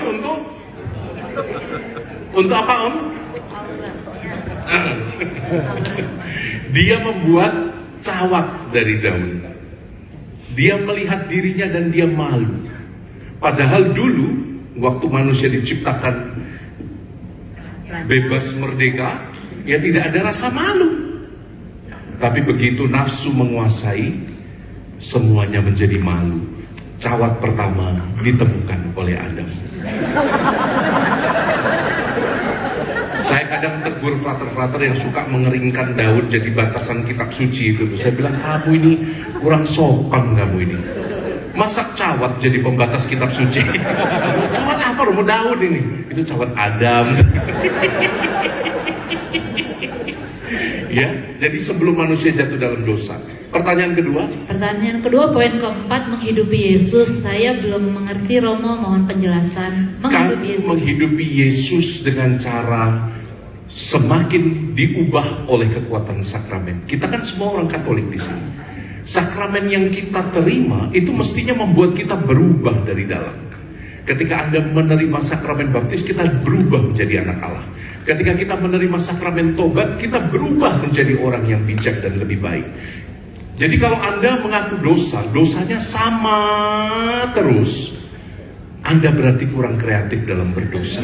untuk apa om? Dia membuat cawat dari daun. Dia melihat dirinya dan dia malu. Padahal dulu waktu manusia diciptakan bebas merdeka, ya tidak ada rasa malu. Tapi begitu nafsu menguasai, semuanya menjadi malu. Cawat pertama ditemukan oleh Adam. Saya kadang tegur frater-frater yang suka mengeringkan daun jadi batasan kitab suci itu. Saya bilang, kamu ini kurang sopan kamu ini. Masa cawat jadi pembatas kitab suci? Cawat apa? Mau daun ini? Itu cawat Adam. Ya, jadi sebelum manusia jatuh dalam dosa. Pertanyaan kedua, poin keempat, menghidupi Yesus. Saya belum mengerti Romo, mohon penjelasan. Menghidupi Yesus. Menghidupi Yesus dengan cara semakin diubah oleh kekuatan sakramen. Kita kan semua orang Katolik di sini. Sakramen yang kita terima itu mestinya membuat kita berubah dari dalam. Ketika Anda menerima sakramen baptis, kita berubah menjadi anak Allah. Ketika kita menerima sakramen tobat, kita berubah menjadi orang yang bijak dan lebih baik. Jadi kalau Anda mengaku dosa, dosanya sama terus, Anda berarti kurang kreatif dalam berdosa.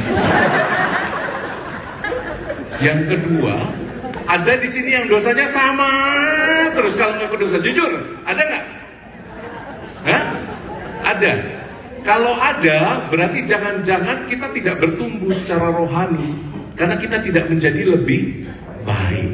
Yang kedua, ada di sini yang dosanya sama terus kalau ngaku dosa. Jujur, ada nggak? Hah? Ada. Kalau ada, berarti jangan-jangan kita tidak bertumbuh secara rohani, karena kita tidak menjadi lebih baik.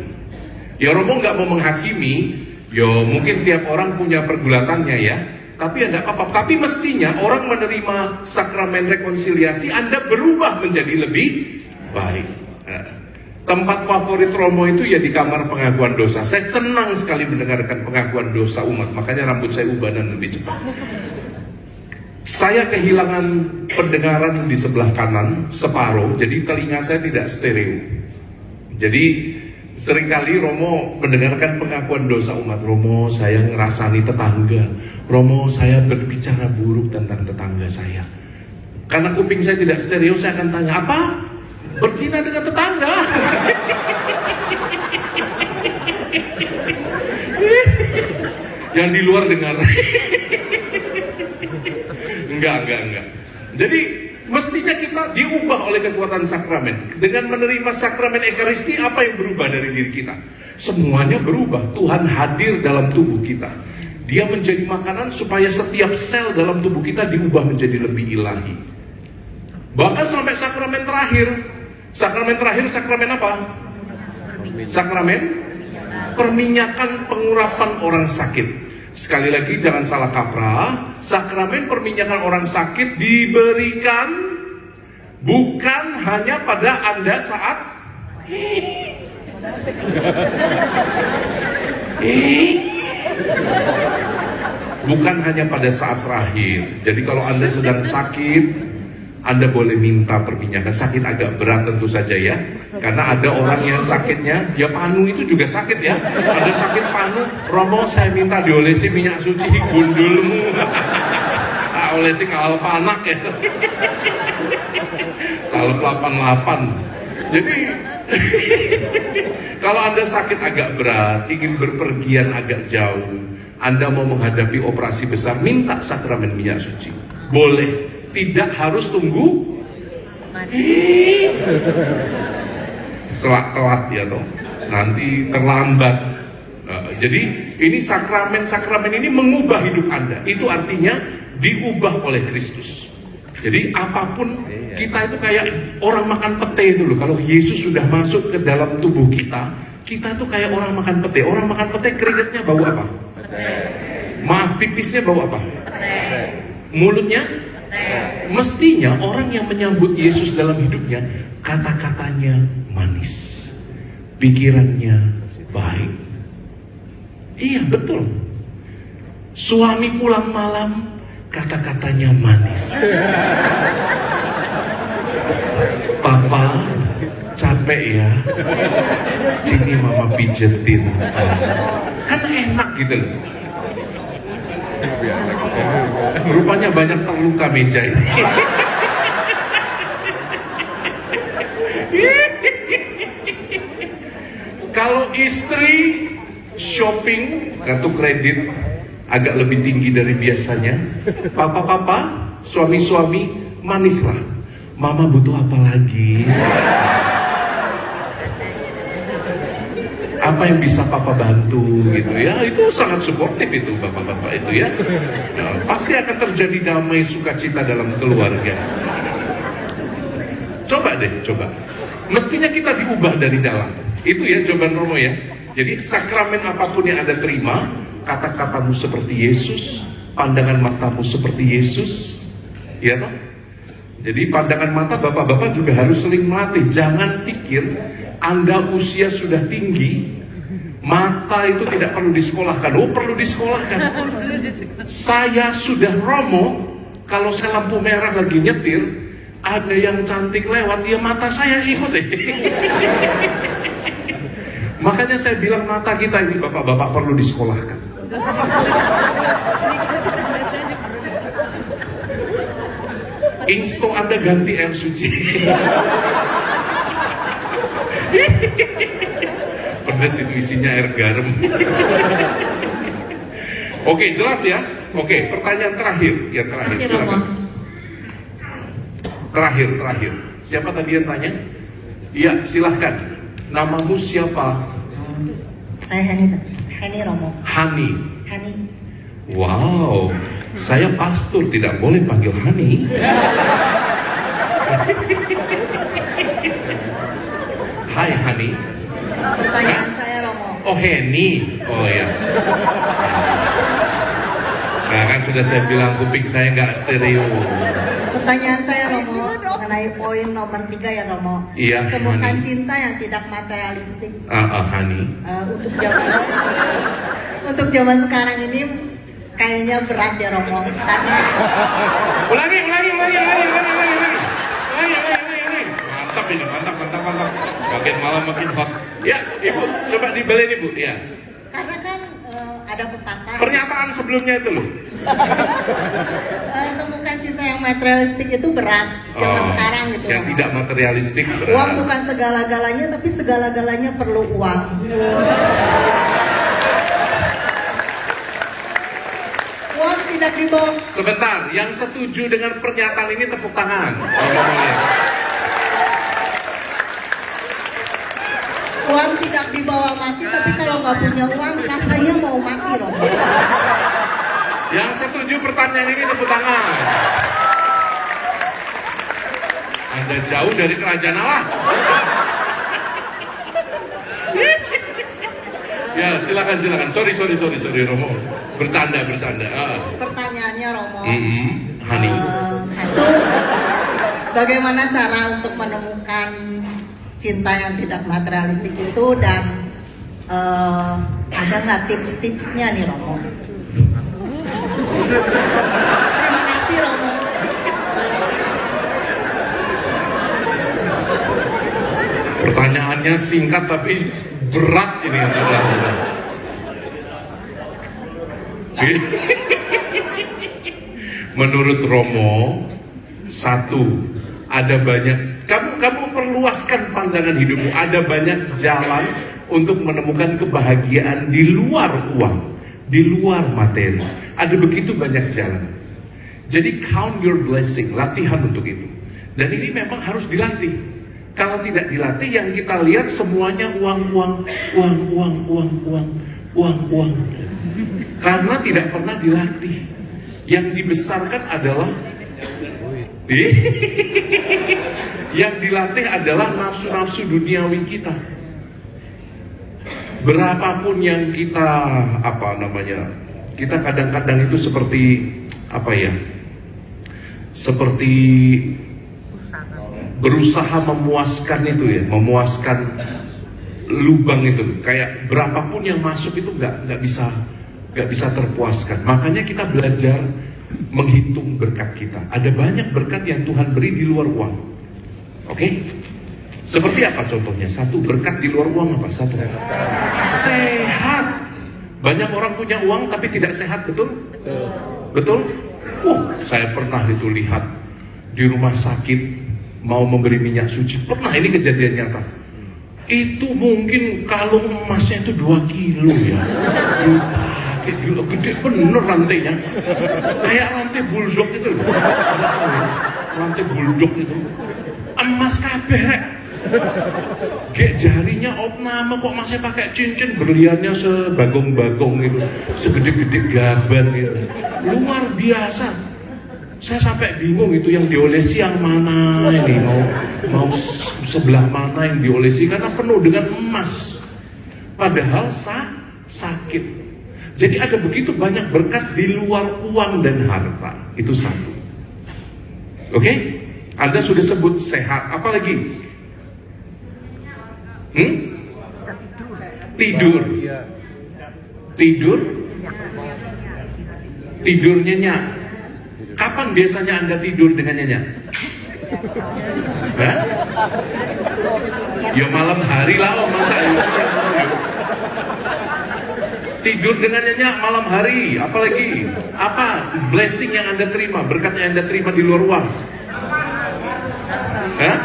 Ya Romo nggak mau menghakimi, yo mungkin tiap orang punya pergulatannya ya. Tapi ya nggak apa-apa. Tapi mestinya orang menerima sakramen rekonsiliasi, Anda berubah menjadi lebih baik. Tempat favorit Romo itu ya di kamar pengakuan dosa. Saya senang sekali mendengarkan pengakuan dosa umat, makanya rambut saya ubanan lebih cepat. Saya kehilangan pendengaran di sebelah kanan separuh, jadi telinga saya tidak stereo. Jadi seringkali Romo mendengarkan pengakuan dosa umat. Romo, saya ngerasani tetangga. Romo, saya berbicara buruk tentang tetangga saya. Karena kuping saya tidak stereo, saya akan tanya, apa? Berzina dengan tetangga? Yang di luar dengar. Enggak. Jadi mestinya kita diubah oleh kekuatan sakramen. Dengan menerima sakramen Ekaristi, apa yang berubah dari diri kita? Semuanya berubah. Tuhan hadir dalam tubuh kita. Dia menjadi makanan supaya setiap sel dalam tubuh kita diubah menjadi lebih ilahi. Bahkan sampai sakramen terakhir. Sakramen terakhir, sakramen apa? Sakramen perminyakan pengurapan orang sakit. Sekali lagi jangan salah kaprah, sakramen perminyakan orang sakit diberikan bukan hanya pada Anda saat Bukan hanya pada saat terakhir. Jadi kalau Anda sedang sakit, Anda boleh minta perminyakan. Sakit agak berat tentu saja ya. Karena ada orang yang sakitnya, ya panu itu juga sakit ya. Ada sakit panu, Romo saya minta diolesi minyak suci gundulmu. Olesi kawal panak ya. Salep 88. Jadi kalau Anda sakit agak berat, ingin berpergian agak jauh, Anda mau menghadapi operasi besar, minta sakramen minyak suci. Boleh, tidak harus tunggu selak telat ya toh. Nanti terlambat. Jadi ini sakramen ini mengubah hidup Anda. Itu artinya diubah oleh Kristus. Jadi apapun kita itu kayak orang makan pete itu loh. Kalau Yesus sudah masuk ke dalam tubuh kita, kita tuh kayak orang makan pete. Orang makan pete keringetnya bau apa? Pete. Maaf, pipisnya bau apa? Pete. Mulutnya? Pete. Mestinya orang yang menyambut Yesus dalam hidupnya, kata-katanya manis, pikirannya baik. Iya betul. Suami pulang malam, kata-katanya manis. Papa capek ya, sini mama pijetin. Kan enak gitu loh. Rupanya banyak terluka meja ini. Kalau istri shopping kartu kredit agak lebih tinggi dari biasanya, papa-papa, suami-suami, manislah. Mama butuh apa lagi? Apa yang bisa papa bantu gitu ya? Itu sangat suportif itu bapak-bapak itu ya. Nah, pasti akan terjadi damai sukacita dalam keluarga. Coba deh, coba. Mestinya kita diubah dari dalam. Itu ya jawaban Romo ya. Jadi sakramen apapun yang Anda terima, kata-katamu seperti Yesus, pandangan matamu seperti Yesus, ya toh? Jadi pandangan mata bapak-bapak juga harus sering melatih. Jangan pikir Anda usia sudah tinggi, mata itu tidak perlu disekolahkan. Oh, perlu disekolahkan. Saya sudah Romo, kalau saya lampu merah lagi nyetir, ada yang cantik lewat, ya mata saya ikut deh. Makanya saya bilang mata kita ini bapak-bapak perlu disekolahkan. Insto Anda ganti air suci. Pedas itu isinya air garam. Oke, jelas ya. Oke, pertanyaan terakhir. Ya terakhir. Silakan. Terakhir. Siapa tadi yang tanya? Iya, silahkan. Namamu siapa? Saya Hani Romo. Hani. Wow, saya pastor tidak boleh panggil Hani. Hai Hani. Pertanyaan saya Romo. Oh Henny. Oh ya. Nah kan sudah saya bilang kuping saya nggak stereo. Pertanyaan saya Romo mengenai poin nomor 3 ya Romo. Iya. Temukan Hani. cinta yang tidak materialistik. Hani. Untuk zaman sekarang ini kayaknya berat ya Romo, karena Ulangi. Mantap ini, mantap. Makin malam makin hot. Ya, Ibu, coba dibeli nih Bu, ya. karena kan ada pepatah. Pernyataan sebelumnya itu loh. Temukan cinta yang materialistik itu berat zaman sekarang gitu. Yang Romo. tidak materialistik berat. Uang bukan segala-galanya, tapi segala-galanya perlu uang. Uang tidak dibawa. Sebentar, yang setuju dengan pernyataan ini tepuk tangan. Uang tidak dibawa mati, tapi kalau nggak punya uang, rasanya mau mati, Romo. Yang setuju pertanyaan ini tepuk tangan. Anda jauh dari kerajaan Allah. Ya, silakan. Sorry Romo. Bercanda. Pertanyaannya Romo. Hani. Satu, bagaimana cara untuk menemukan cinta yang tidak materialistik itu, dan Ada nggak tips-tipsnya nih Romo? Terima kasih Romo. Pertanyaannya singkat tapi berat ini. Menurut Romo, satu, ada banyak, kamu perluaskan pandangan hidupmu. Ada banyak jalan untuk menemukan kebahagiaan di luar uang, di luar materi. Ada begitu banyak jalan. Jadi count your blessing, latihan untuk itu. Dan ini memang harus dilatih. Kalau tidak dilatih, yang kita lihat semuanya uang. Karena tidak pernah dilatih. Yang dibesarkan adalah yang dilatih adalah nafsu-nafsu duniawi kita. Berapapun yang kita kita kadang-kadang itu seperti seperti berusaha memuaskan itu ya, memuaskan lubang itu. Kayak berapapun yang masuk itu nggak bisa terpuaskan. Makanya kita belajar menghitung berkat kita. Ada banyak berkat yang Tuhan beri di luar uang. Oke? Seperti apa contohnya? Satu, berkat di luar uang apa? Satu, sehat. Banyak orang punya uang tapi tidak sehat, betul? Betul? Saya pernah itu lihat di rumah sakit mau memberi minyak suci. Pernah, ini kejadian nyata. Itu mungkin kalung emasnya itu 2 kilo ya. Gila, gede bener rantainya. Kayak rantai bulldog itu. Rantai bulldog itu. Emas kabeh rek. Gek jarinya opname kok masih pakai cincin, berliannya sebagong-bagong gitu, segede-gede gaban gitu. Luar biasa. Saya sampai bingung itu yang diolesi yang mana ini, mau sebelah mana yang diolesi, karena penuh dengan emas. Padahal sakit. Jadi ada begitu banyak berkat di luar uang dan harta. Itu satu. Oke? Anda sudah sebut sehat. Apa lagi? Tidur. Tidur nyenyak. Kapan biasanya Anda tidur dengan nyenyak? Hah? Ya malam hari lah, masa ya? Tidur dengan nyenyak malam hari. Apalagi? Apa blessing yang Anda terima, berkat yang Anda terima di luar uang? Hah?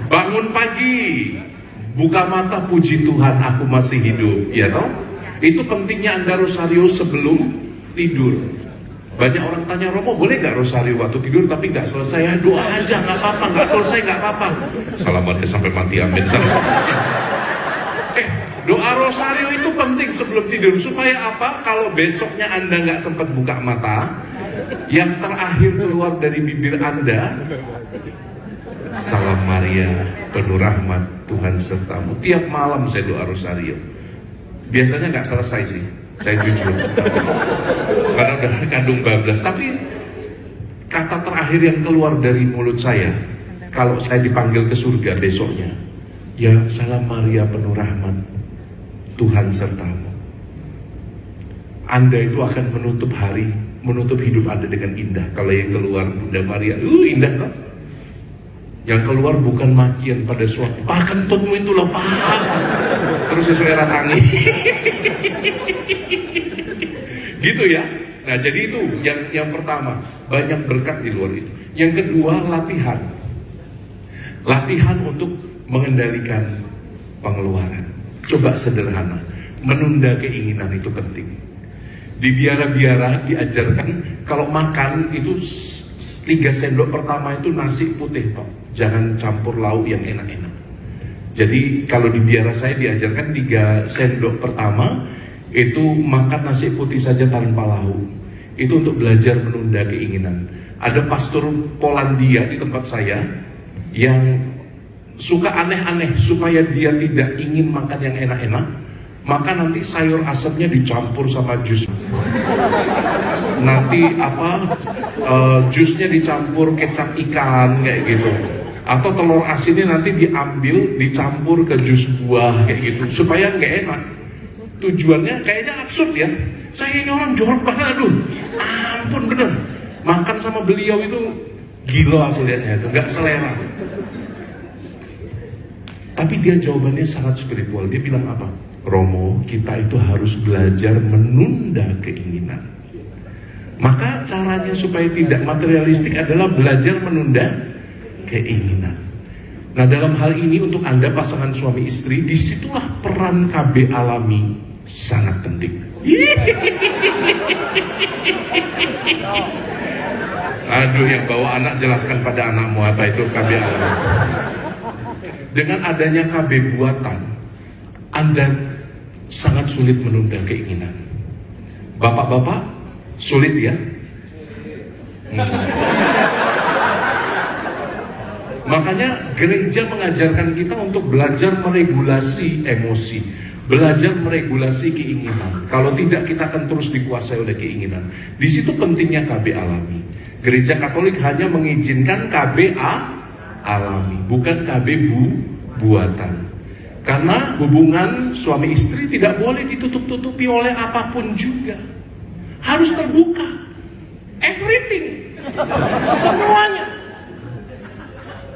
Bangun pagi, buka mata, puji Tuhan aku masih hidup, ya toh? Itu pentingnya Anda rosario sebelum tidur. Banyak orang tanya, Romo boleh gak rosario waktu tidur tapi gak selesai? Ya doa aja, gak apa-apa, gak selesai gak apa-apa. Salamannya sampai mati, amin. Doa rosario itu penting sebelum tidur. Supaya apa? Kalau besoknya Anda gak sempat buka mata, yang terakhir keluar dari bibir Anda, Salam Maria, penuh rahmat, Tuhan sertamu. Tiap malam saya doa rosario. Biasanya nggak selesai sih, saya jujur. Karena udah kandung bablas. Tapi kata terakhir yang keluar dari mulut saya, kalau saya dipanggil ke surga besoknya, ya Salam Maria, penuh rahmat, Tuhan sertamu. Anda itu akan menutup hari, menutup hidup Anda dengan indah. Kalau yang keluar Bunda Maria, indah kan? Yang keluar bukan makian pada suami, Pak kentutmu itu loh Pak, terus sesuai ratangi. Gitu ya. Nah jadi itu yang pertama, banyak berkat di luar itu. Yang kedua, latihan untuk mengendalikan pengeluaran. Coba sederhana, menunda keinginan itu penting. Di biara-biara diajarkan kalau makan itu 3 sendok pertama itu nasi putih toh, jangan campur lauk yang enak-enak. Jadi kalau di biara saya diajarkan 3 sendok pertama itu makan nasi putih saja tanpa lauk. Itu untuk belajar menunda keinginan. Ada pastor Polandia di tempat saya yang suka aneh-aneh supaya dia tidak ingin makan yang enak-enak, maka nanti sayur asemnya dicampur sama jus. Nanti jusnya dicampur kecap ikan kayak gitu. Atau telur asinnya nanti diambil, dicampur ke jus buah kayak gitu, supaya nggak enak. Tujuannya kayaknya absurd ya. Saya ini orang jorok banget, aduh, ampun bener. Makan sama beliau itu gila aku lihatnya itu, nggak selera. Tapi dia jawabannya sangat spiritual. Dia bilang apa? Romo, kita itu harus belajar menunda keinginan. Maka caranya supaya tidak materialistik adalah belajar menunda keinginan. Nah, dalam hal ini untuk Anda pasangan suami istri, disitulah peran KB alami sangat penting. Aduh, yang bawa anak jelaskan pada anakmu apa itu KB alami. Dengan adanya KB buatan, Anda sangat sulit menunda keinginan. Bapak-bapak, sulit ya? Makanya gereja mengajarkan kita untuk belajar meregulasi emosi, belajar meregulasi keinginan. Kalau tidak, kita akan terus dikuasai oleh keinginan. Di situ pentingnya KB alami. Gereja Katolik hanya mengizinkan KB alami, bukan KB buatan. Karena hubungan suami istri tidak boleh ditutup-tutupi oleh apapun juga. Harus terbuka. Everything. Semuanya.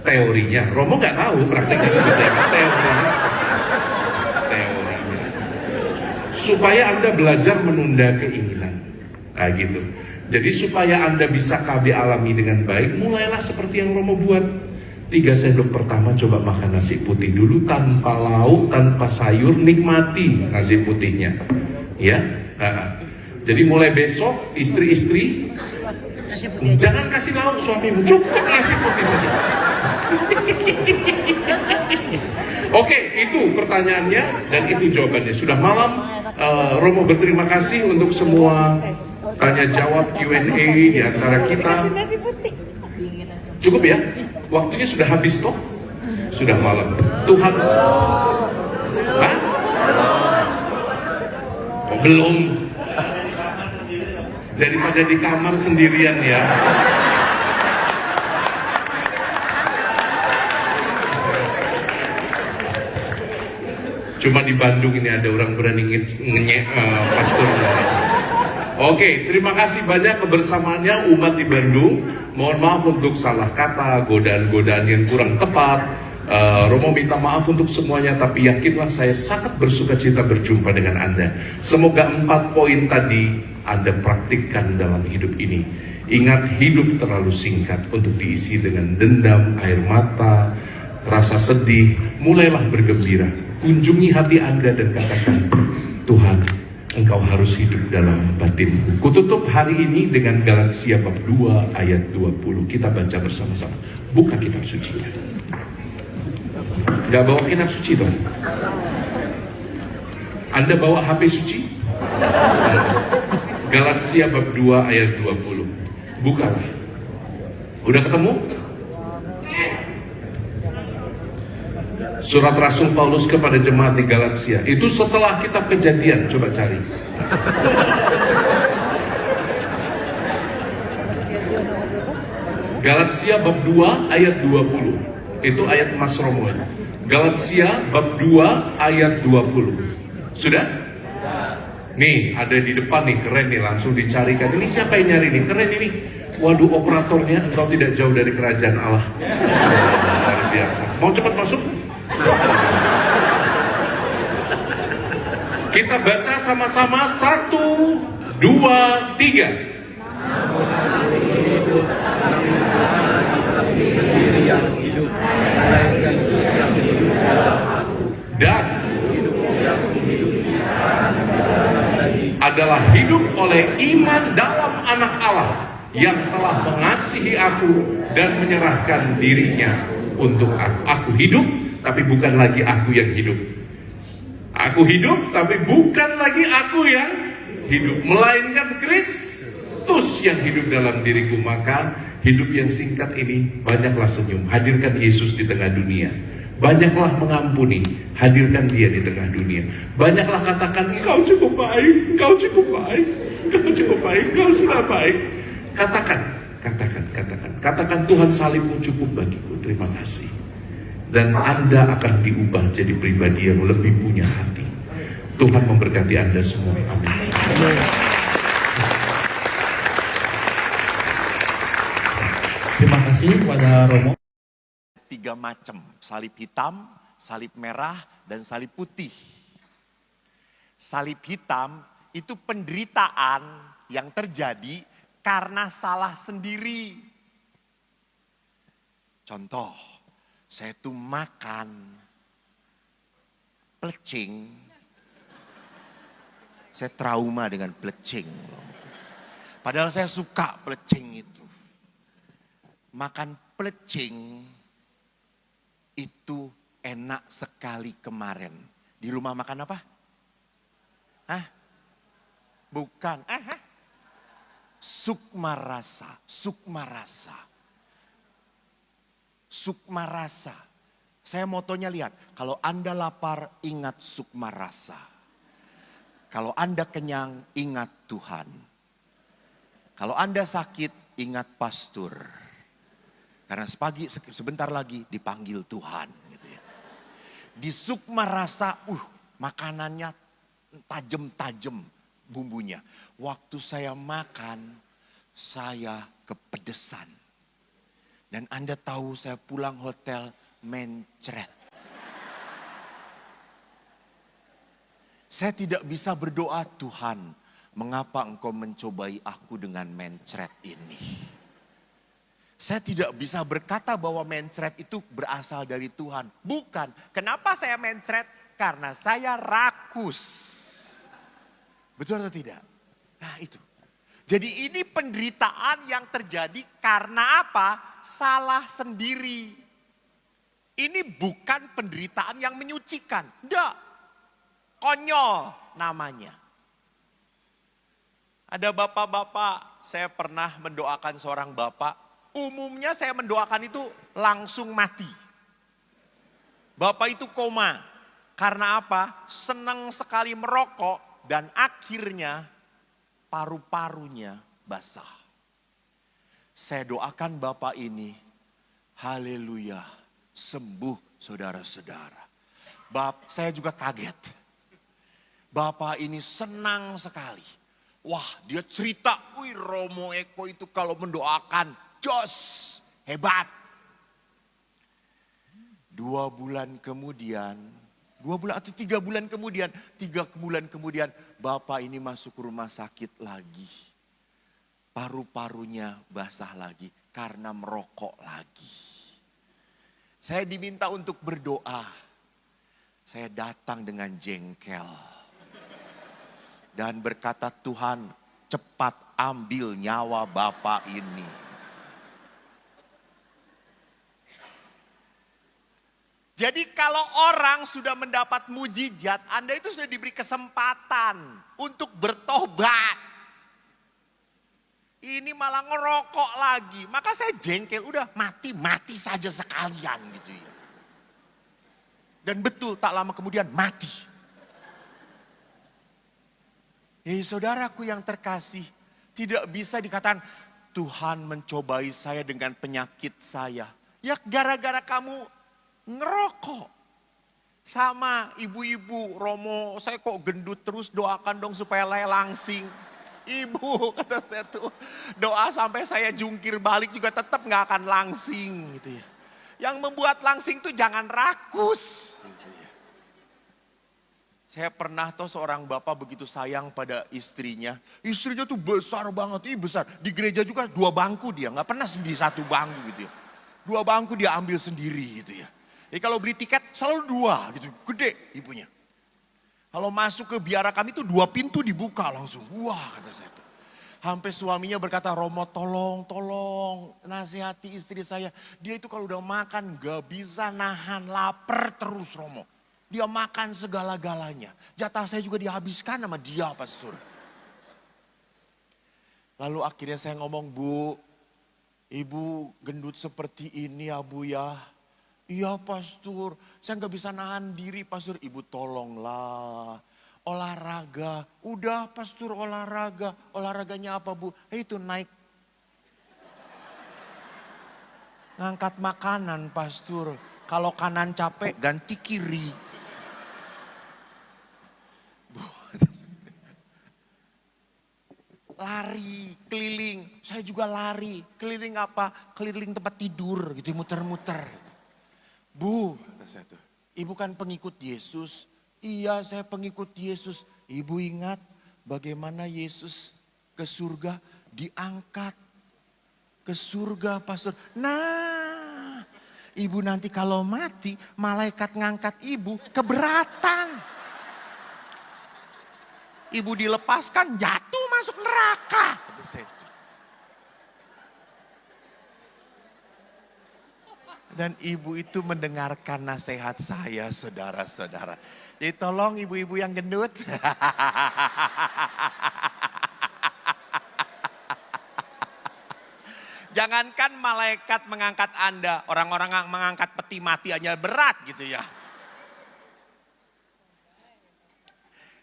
Teorinya, Romo nggak tahu prakteknya seperti apa. Teorinya. Supaya Anda belajar menunda keinginan. Nah gitu. Jadi supaya Anda bisa KB alami dengan baik, mulailah seperti yang Romo buat. 3 sendok pertama coba makan nasi putih dulu tanpa lauk, tanpa sayur, nikmati nasi putihnya. Ya. Nah, jadi mulai besok istri-istri jangan kasih lauk suamimu, cukup nasi putih saja. Oke, itu pertanyaannya dan itu jawabannya. Sudah malam, Romo berterima kasih untuk semua tanya jawab Q&A di antara kita. Cukup ya? Waktunya sudah habis toh? Sudah malam. Tuhan. Hah? Oh, belum. Daripada di kamar sendirian ya. Cuma di Bandung ini ada orang berani ngenyek pastornya. Oke, terima kasih banyak kebersamaannya umat di Bandung. Mohon maaf untuk salah kata, godaan-godaan yang kurang tepat. Romo minta maaf untuk semuanya, tapi yakinlah saya sangat bersuka cita berjumpa dengan Anda. Semoga 4 poin tadi Anda praktikkan dalam hidup ini. Ingat, hidup terlalu singkat untuk diisi dengan dendam, air mata, rasa sedih. Mulailah bergembira. Kunjungi hati Anda dan katakan, Tuhan, Engkau harus hidup dalam batinku. Kututup hari ini dengan Galatia bab 2 ayat 20. Kita baca bersama-sama. Buka kitab sucinya. Gak bawa kitab suci Tuhan? Anda bawa HP suci? Galatia bab 2 ayat 20. Bukalah. Udah ketemu? Surat Rasul Paulus kepada jemaat di Galatia. Itu setelah kitab Kejadian, coba cari. Galatia bab 2 ayat 20. Itu ayat Mas Romo. Galatia bab 2 ayat 20. Sudah? Nih, ada di depan nih, keren nih, langsung dicarikan. Ini siapa yang nyari nih? Keren ini. Waduh, operatornya, engkau tidak jauh dari kerajaan Allah. Luar biasa. Mau cepat masuk? Kita baca sama-sama 1, 2, 3. Dan adalah hidup oleh iman dalam anak Allah yang telah mengasihi aku dan menyerahkan dirinya untuk aku. Aku hidup, tapi bukan lagi aku yang hidup. Aku hidup, tapi bukan lagi aku yang hidup, melainkan Kristus yang hidup dalam diriku. Maka hidup yang singkat ini, banyaklah senyum, hadirkan Yesus di tengah dunia. Banyaklah mengampuni, hadirkan Dia di tengah dunia. Banyaklah katakan, engkau cukup baik, engkau cukup baik, engkau cukup baik, engkau sudah baik. Katakan, Katakan Tuhan salibmu cukup bagiku, terima kasih. Dan Anda akan diubah jadi pribadi yang lebih punya hati. Tuhan memberkati Anda semua. Amin. Terima kasih kepada Romo. 3 macam, salib hitam, salib merah, dan salib putih. Salib hitam itu penderitaan yang terjadi karena salah sendiri. Contoh, saya tuh makan plecing. Saya trauma dengan plecing. Padahal saya suka plecing itu. Makan plecing itu enak sekali kemarin. Di rumah makan apa? Hah? Bukan. Sukma rasa. Saya motonya lihat, kalau Anda lapar ingat sukma rasa. Kalau Anda kenyang ingat Tuhan. Kalau Anda sakit ingat pastur. Karena sebentar lagi dipanggil Tuhan. Gitu ya. Di sukma rasa, makanannya tajam-tajam bumbunya. Waktu saya makan, saya kepedesan. Dan Anda tahu saya pulang hotel mencret. Saya tidak bisa berdoa, Tuhan, mengapa engkau mencobai aku dengan mencret ini? Saya tidak bisa berkata bahwa mencret itu berasal dari Tuhan. Bukan. Kenapa saya mencret? Karena saya rakus. Betul atau tidak? Nah itu. Jadi ini penderitaan yang terjadi karena apa? Salah sendiri. Ini bukan penderitaan yang menyucikan. Tidak. Konyol namanya. Ada bapak-bapak, saya pernah mendoakan seorang bapak. Umumnya saya mendoakan itu langsung mati. Bapak itu koma. Karena apa? Senang sekali merokok dan akhirnya paru-parunya basah. Saya doakan bapak ini, haleluya, sembuh saudara-saudara. Saya juga kaget. Bapak ini senang sekali. Wah, dia cerita, wih Romo Eko itu kalau mendoakan, jos, hebat. 2 bulan kemudian, 2 bulan atau 3 bulan kemudian, 3 bulan kemudian bapak ini masuk ke rumah sakit lagi. Paru-parunya basah lagi karena merokok lagi. Saya diminta untuk berdoa. Saya datang dengan jengkel. Dan berkata, Tuhan cepat ambil nyawa bapak ini. Jadi kalau orang sudah mendapat mujizat, Anda itu sudah diberi kesempatan untuk bertobat. Ini malah ngerokok lagi. Maka saya jengkel, udah mati saja sekalian gitu ya. Dan betul tak lama kemudian mati. Saudaraku yang terkasih, tidak bisa dikatakan Tuhan mencobai saya dengan penyakit saya. Ya gara-gara kamu ngerokok. Sama ibu-ibu, Romo saya kok gendut terus, doakan dong supaya saya langsing. Ibu kata saya tuh, doa sampai saya jungkir balik juga tetap gak akan langsing gitu ya. Yang membuat langsing tuh jangan rakus. Gitu ya. Saya pernah tuh seorang bapak begitu sayang pada istrinya. Istrinya tuh besar banget, besar. Di gereja juga 2 bangku dia, gak pernah di 1 bangku gitu ya. 2 bangku dia ambil sendiri gitu ya. Kalau beli tiket selalu 2 gitu, gede ibunya. Kalau masuk ke biara kami tuh 2 pintu dibuka langsung. Wah kata saya tuh. Sampai suaminya berkata, Romo tolong nasihati istri saya. Dia itu kalau udah makan gak bisa nahan, lapar terus Romo. Dia makan segala-galanya. Jatah saya juga dihabiskan sama dia pastor. Lalu akhirnya saya ngomong, Bu, Ibu gendut seperti ini ya Bu ya. Iya pastor, saya gak bisa nahan diri pastor. Ibu tolonglah, olahraga. Udah pastor olahraga, olahraganya apa Bu? Itu naik ngangkat makanan, pastor. Kalau kanan capek, ganti kiri. Lari, keliling. Saya juga lari. Keliling apa? Keliling tempat tidur gitu, muter-muter. Bu, kata saya tuh, ibu kan pengikut Yesus. Iya, saya pengikut Yesus. Ibu ingat bagaimana Yesus ke surga diangkat ke surga, pastor. Nah, ibu nanti kalau mati, malaikat ngangkat ibu keberatan. Ibu dilepaskan, jatuh masuk neraka. Dan ibu itu mendengarkan nasihat saya, saudara-saudara. Jadi tolong ibu-ibu yang gendut. Jangankan malaikat mengangkat Anda, orang-orang yang mengangkat peti mati aja berat gitu ya.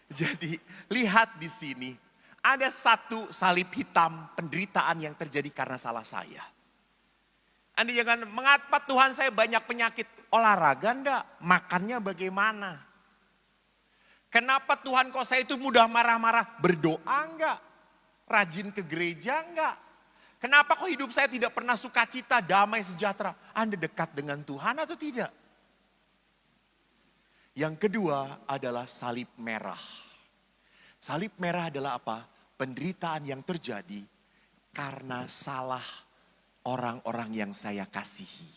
Jadi lihat di sini, ada satu salib hitam penderitaan yang terjadi karena salah saya. Anda jangan mengapa Tuhan saya banyak penyakit, olahraga enggak, makannya bagaimana? Kenapa Tuhan kok saya itu mudah marah-marah, berdoa enggak, rajin ke gereja enggak? Kenapa kok hidup saya tidak pernah sukacita, damai, sejahtera? Anda dekat dengan Tuhan atau tidak? Yang kedua adalah salib merah. Salib merah adalah apa? Penderitaan yang terjadi karena salah orang-orang yang saya kasihi.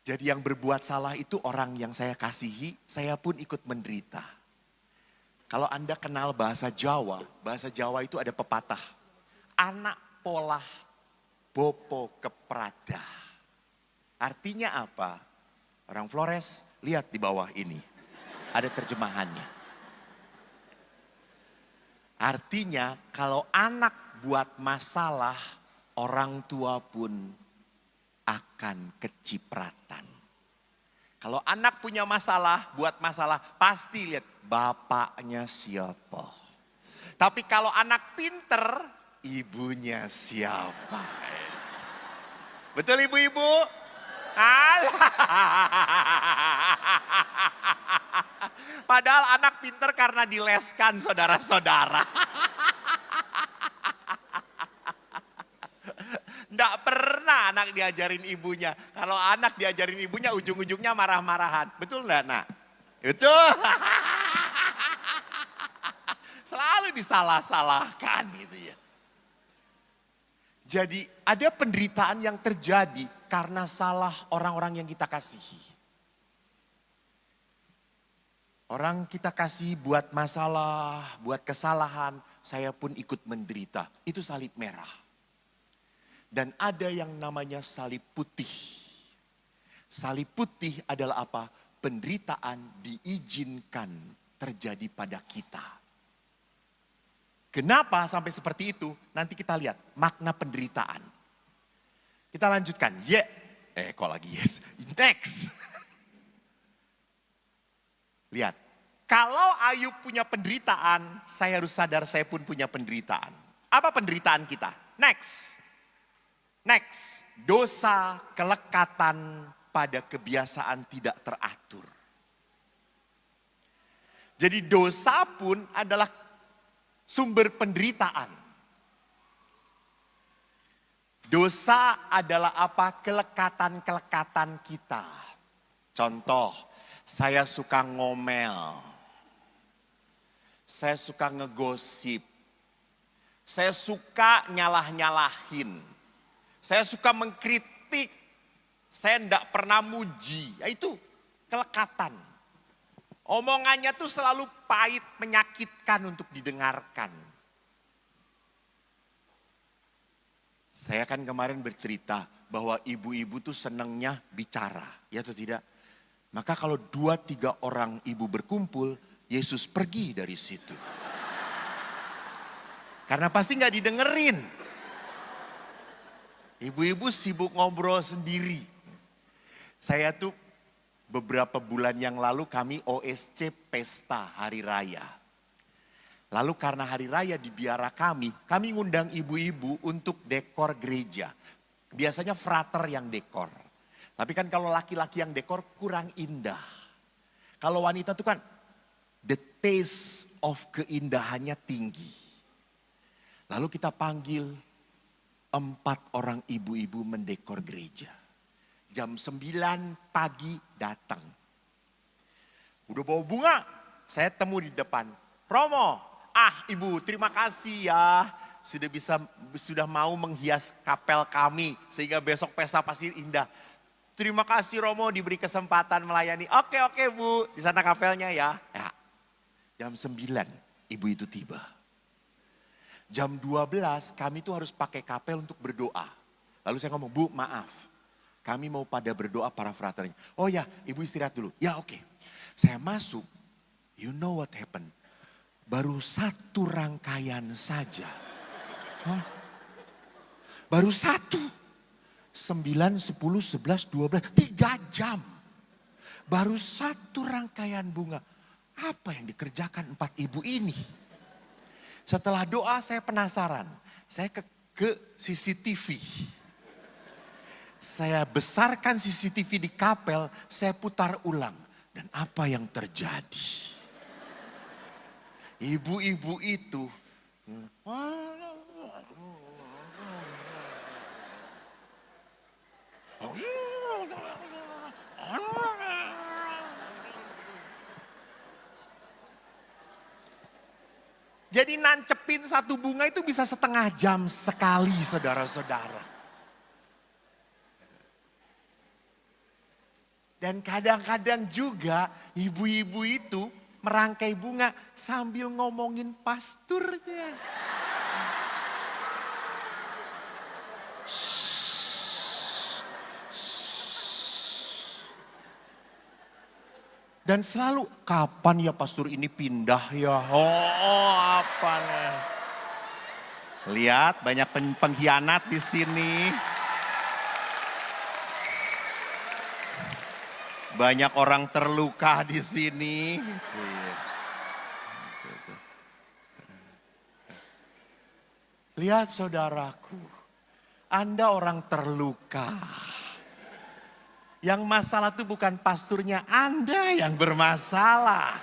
Jadi yang berbuat salah itu orang yang saya kasihi, saya pun ikut menderita. Kalau Anda kenal bahasa Jawa itu ada pepatah. Anak polah bopo keprada. Artinya apa? Orang Flores, lihat di bawah ini. Ada terjemahannya. Artinya kalau anak buat masalah, orang tua pun akan kecipratan. Kalau anak punya masalah, buat masalah, pasti lihat bapaknya siapa. Tapi kalau anak pinter, ibunya siapa? Betul ibu-ibu? Padahal anak pinter karena dileskan saudara-saudara. Nggak pernah anak diajarin ibunya. Kalau anak diajarin ibunya ujung-ujungnya marah-marahan. Betul nggak nak? Betul. Selalu disalah-salahkan gitu ya. Jadi ada penderitaan yang terjadi karena salah orang-orang yang kita kasihi. Orang kita kasih buat masalah, buat kesalahan, saya pun ikut menderita. Itu salib merah. Dan ada yang namanya salib putih. Salib putih adalah apa? Penderitaan diizinkan terjadi pada kita. Kenapa sampai seperti itu? Nanti kita lihat makna penderitaan. Kita lanjutkan. Kok lagi yes? Next. Lihat. Kalau Ayub punya penderitaan, saya harus sadar saya pun punya penderitaan. Apa penderitaan kita? Next. Dosa kelekatan pada kebiasaan tidak teratur. Jadi dosa pun adalah sumber penderitaan. Dosa adalah apa? Kelekatan-kelekatan kita. Contoh, saya suka ngomel. Saya suka ngegosip. Saya suka nyalah-nyalahin. Saya suka mengkritik. Saya enggak pernah muji. Itu kelekatan. Omongannya tuh selalu pahit, menyakitkan untuk didengarkan. Saya kan kemarin bercerita bahwa ibu-ibu tuh senangnya bicara, ya atau tidak? Maka kalau 2-3 orang ibu berkumpul, Yesus pergi dari situ. Karena pasti gak didengerin. Ibu-ibu sibuk ngobrol sendiri. Saya tuh beberapa bulan yang lalu kami OSC pesta hari raya. Lalu karena hari raya di biara kami ngundang ibu-ibu untuk dekor gereja. biasanya frater yang dekor. Tapi kan kalau laki-laki yang dekor kurang indah. Kalau wanita tuh kan the taste of keindahannya tinggi. Lalu kita panggil 4 orang ibu-ibu mendekor gereja. Jam 9 pagi datang. Udah bawa bunga, saya temu di depan. Romo, ibu terima kasih ya. Sudah mau menghias kapel kami. Sehingga besok pesta pasti indah. Terima kasih Romo diberi kesempatan melayani. Oke Bu, di sana kapelnya ya. Jam 9 ibu itu tiba. Jam 12 kami tuh harus pakai kapel untuk berdoa. Lalu saya ngomong, Bu maaf. Kami mau pada berdoa para fraternya. Oh ya, ibu istirahat dulu. Ya oke. Saya masuk, you know what happened? Baru 1 rangkaian saja. Baru 1. 9, 10, 11, 12, 3 jam. Baru 1 rangkaian bunga. Apa yang dikerjakan 4 ibu ini? Setelah doa saya penasaran. Saya ke CCTV. Saya besarkan CCTV di kapel, saya putar ulang. Dan apa yang terjadi? Ibu-ibu itu jadi nancepin 1 bunga itu bisa setengah jam sekali saudara-saudara. Dan kadang-kadang juga ibu-ibu itu merangkai bunga sambil ngomongin pasturnya. Dan selalu, kapan ya pastor ini pindah ya? Apa nih? Lihat banyak pengkhianat di sini. Banyak orang terluka di sini. Lihat saudaraku, Anda orang terluka. Yang masalah itu bukan pasturnya, Anda yang bermasalah.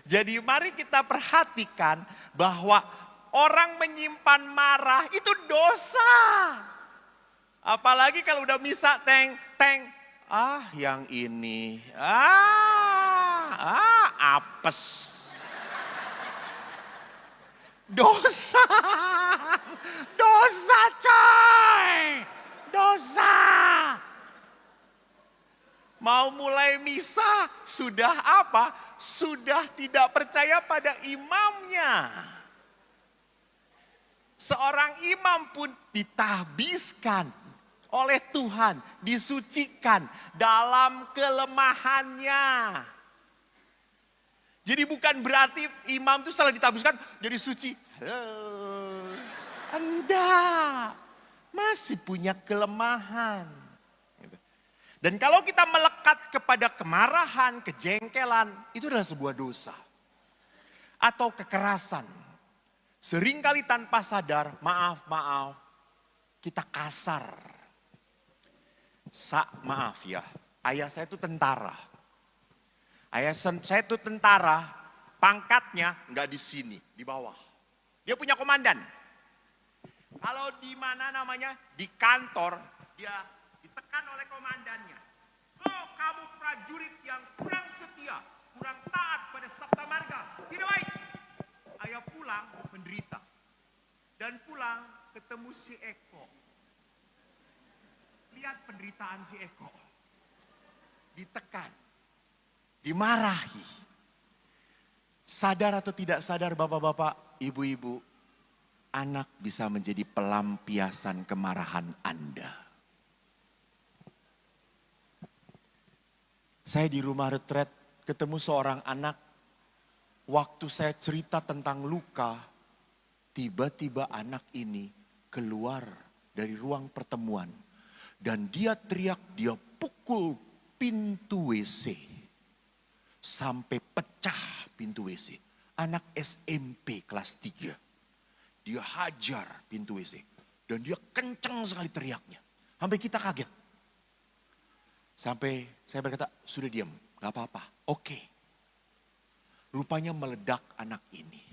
Jadi mari kita perhatikan bahwa orang menyimpan marah itu dosa. Apalagi kalau udah misa teng. Yang ini. Apes. Dosa. Dosa coy. Dosa. Mau mulai misa, sudah apa? Sudah tidak percaya pada imamnya. Seorang imam pun ditahbiskan oleh Tuhan, disucikan dalam kelemahannya. Jadi bukan berarti imam itu setelah ditahbiskan jadi suci. Anda masih punya kelemahan. Dan kalau kita melekat kepada kemarahan, kejengkelan, itu adalah sebuah dosa. Atau kekerasan. Seringkali tanpa sadar, maaf, kita kasar. Maaf ya, ayah saya itu tentara. Ayah saya itu tentara, pangkatnya nggak di sini, di bawah. Dia punya komandan. Kalau di mana namanya, di kantor, dia ditekan oleh komandannya. Oh, kamu prajurit yang kurang setia, kurang taat pada Sabta Marga. Tidak baik. Ayah pulang menderita. Dan pulang ketemu si Eko. Lihat penderitaan si Eko. Ditekan. Dimarahi. Sadar atau tidak sadar bapak-bapak, ibu-ibu, anak bisa menjadi pelampiasan kemarahan Anda. Saya di rumah retret ketemu seorang anak. Waktu saya cerita tentang luka, tiba-tiba anak ini keluar dari ruang pertemuan. Dan dia teriak, dia pukul pintu WC. Sampai pecah pintu WC. Anak SMP kelas 3. Dia hajar pintu WC. Dan dia kenceng sekali teriaknya. Sampai kita kaget. Sampai saya berkata, sudah diam, gak apa-apa. Oke. Rupanya meledak anak ini.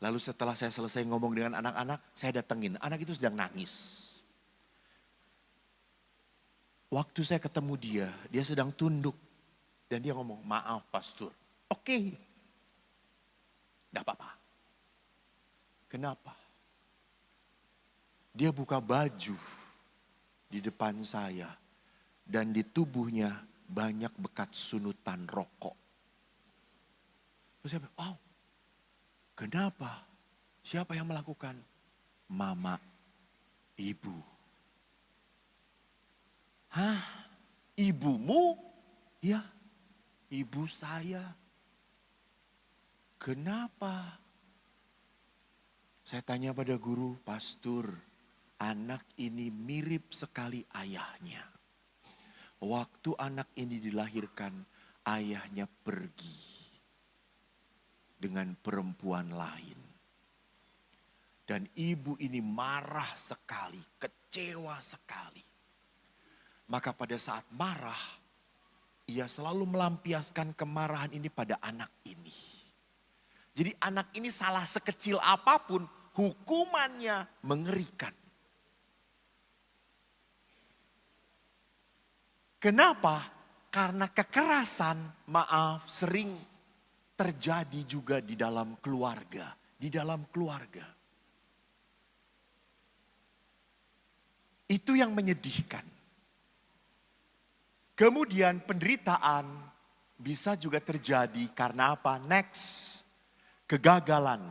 Lalu setelah saya selesai ngomong dengan anak-anak, saya datengin. Anak itu sedang nangis. Waktu saya ketemu dia sedang tunduk. Dan dia ngomong, maaf pastor. Oke. Gak apa-apa. Kenapa? Dia buka baju di depan saya. Dan di tubuhnya banyak bekas sunutan rokok. Terus saya bilang, oh kenapa? Siapa yang melakukan? Mama, ibu. Hah? Ibumu? Ya, ibu saya. Kenapa? Saya tanya pada guru, pastor, anak ini mirip sekali ayahnya. Waktu anak ini dilahirkan, ayahnya pergi dengan perempuan lain. Dan ibu ini marah sekali, kecewa sekali. Maka pada saat marah, ia selalu melampiaskan kemarahan ini pada anak ini. Jadi anak ini salah sekecil apapun, hukumannya mengerikan. Kenapa? Karena kekerasan, maaf, sering terjadi juga di dalam keluarga. Di dalam keluarga. Itu yang menyedihkan. Kemudian penderitaan bisa juga terjadi karena apa? Next. Kegagalan,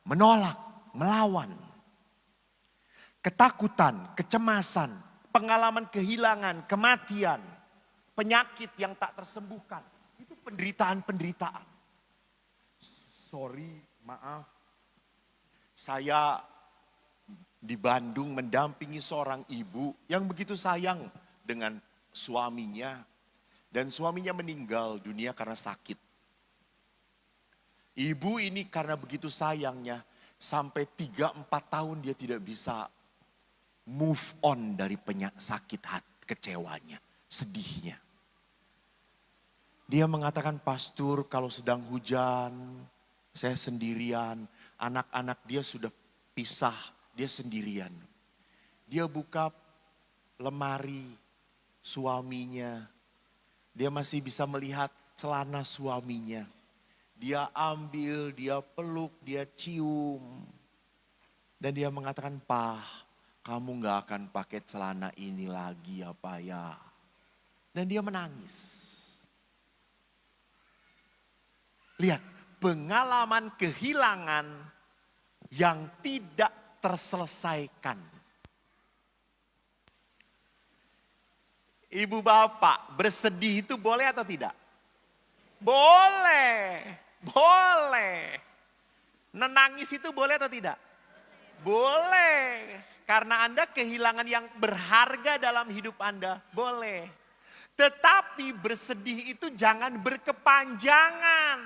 menolak, melawan. Ketakutan, kecemasan, pengalaman kehilangan, kematian, penyakit yang tak tersembuhkan. Itu penderitaan-penderitaan. Sorry, maaf. Saya di Bandung mendampingi seorang ibu yang begitu sayang dengan suaminya. Dan suaminya meninggal dunia karena sakit. Ibu ini karena begitu sayangnya sampai 3-4 tahun dia tidak bisa move on dari sakit hati, kecewanya, sedihnya. Dia mengatakan, pastor kalau sedang hujan, saya sendirian, anak-anak dia sudah pisah, dia sendirian. Dia buka lemari suaminya, dia masih bisa melihat celana suaminya. Dia ambil, dia peluk, dia cium. Dan dia mengatakan, "Pak, kamu gak akan pakai celana ini lagi apa ya?" Dan dia menangis. Lihat, pengalaman kehilangan yang tidak terselesaikan. Ibu bapak bersedih itu boleh atau tidak? Boleh, boleh. Menangis itu boleh atau tidak? Boleh. Karena Anda kehilangan yang berharga dalam hidup Anda, boleh. Tetapi bersedih itu jangan berkepanjangan.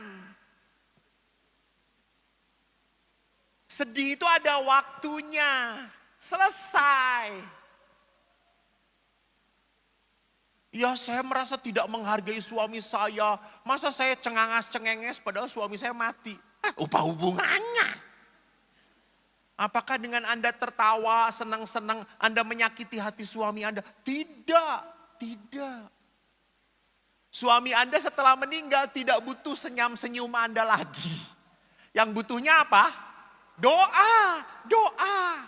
Sedih itu ada waktunya, selesai. Ya saya merasa tidak menghargai suami saya. Masa saya cengangas-cengenges padahal suami saya mati. Apa hubungannya? Apakah dengan Anda tertawa, senang-senang, Anda menyakiti hati suami Anda? Tidak, tidak. Suami Anda setelah meninggal tidak butuh senyum Anda lagi. Yang butuhnya apa? Doa, doa.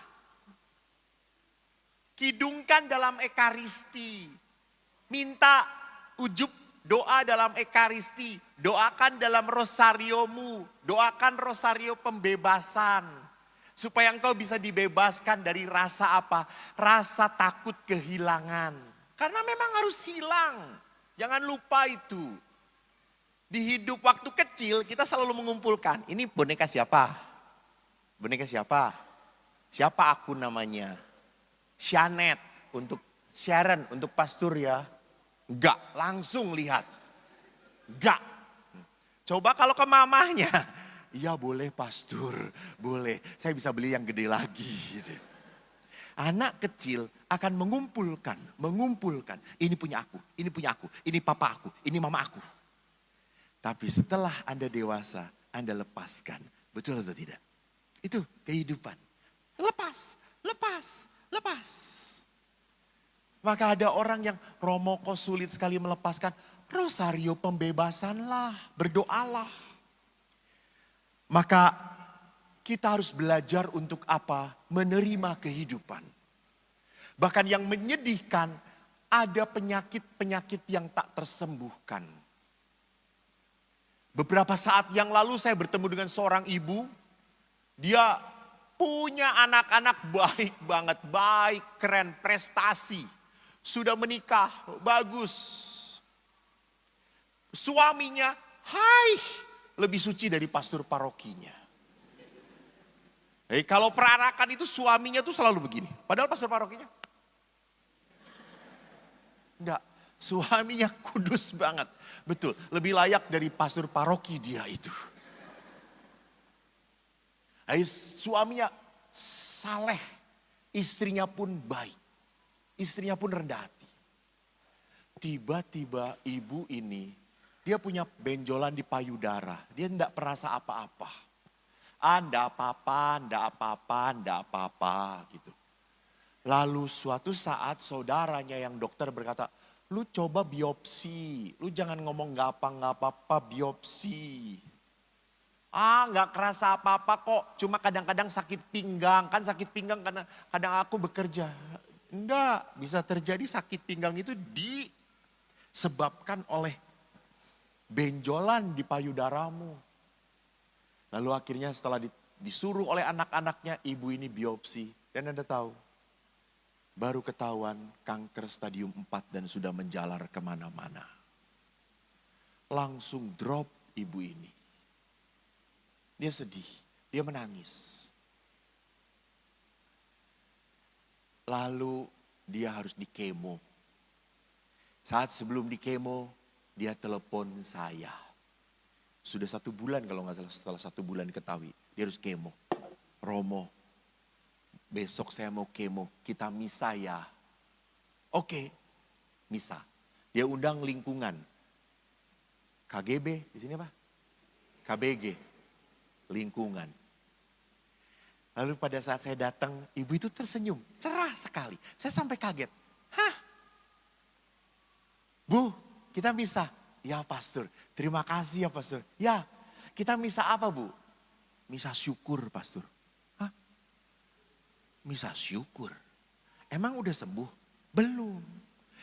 Kidungkan dalam ekaristi. Minta ujub doa dalam ekaristi. Doakan dalam rosariomu. Doakan rosario pembebasan. Supaya engkau bisa dibebaskan dari rasa apa? Rasa takut kehilangan. Karena memang harus hilang. Jangan lupa itu. Di hidup waktu kecil kita selalu mengumpulkan. Ini boneka siapa? Boneka siapa? Siapa aku namanya? Shanet untuk Sharon untuk pastor ya. Enggak, langsung lihat. Enggak. Coba kalau ke mamahnya. Iya boleh pastor, boleh. Saya bisa beli yang gede lagi. Gitu. Anak kecil akan mengumpulkan. Ini punya aku, ini papa aku, ini mama aku. Tapi setelah Anda dewasa, Anda lepaskan. Betul atau tidak? Itu kehidupan. Lepas. Maka ada orang yang, Romo kok sulit sekali melepaskan. Rosario pembebasanlah, berdoalah. Maka kita harus belajar untuk apa? Menerima kehidupan. Bahkan yang menyedihkan, ada penyakit-penyakit yang tak tersembuhkan. Beberapa saat yang lalu saya bertemu dengan seorang ibu. Dia punya anak-anak baik banget, baik, keren, prestasi. Sudah menikah, bagus. Suaminya, lebih suci dari pastor parokinya. Kalau peranakan itu suaminya tuh selalu begini. Padahal pastor parokinya enggak. Suaminya kudus banget. Betul, lebih layak dari pastor paroki dia itu. Suaminya saleh, istrinya pun baik. Istrinya pun rendah hati. Tiba-tiba ibu ini, dia punya benjolan di payudara. Dia tidak merasa apa-apa. Enggak apa-apa gitu. Lalu suatu saat saudaranya yang dokter berkata, lu coba biopsi, lu jangan ngomong nggak apa-apa, biopsi. Nggak kerasa apa-apa kok, cuma kadang-kadang sakit pinggang, kan sakit pinggang karena kadang aku bekerja. Enggak, bisa terjadi sakit pinggang itu disebabkan oleh benjolan di payudaramu. Lalu akhirnya setelah disuruh oleh anak-anaknya, ibu ini biopsi. Dan Anda tahu, baru ketahuan kanker stadium 4 dan sudah menjalar kemana-mana. Langsung drop ibu ini. Dia sedih, dia menangis. Lalu dia harus dikemo. Saat sebelum dikemo, dia telepon saya. Sudah 1 bulan kalau nggak salah, setelah 1 bulan diketahui. Dia harus kemo. Romo, besok saya mau kemo, kita misa ya. Oke, misa. Dia undang lingkungan. KGB, di sini apa? KBG, lingkungan. Lalu pada saat saya datang, ibu itu tersenyum, cerah sekali. Saya sampai kaget. Bu, kita misa. Ya pastor, terima kasih ya pastor. Ya, kita misa apa bu? Misa syukur pastor. Misa syukur? Emang udah sembuh? Belum.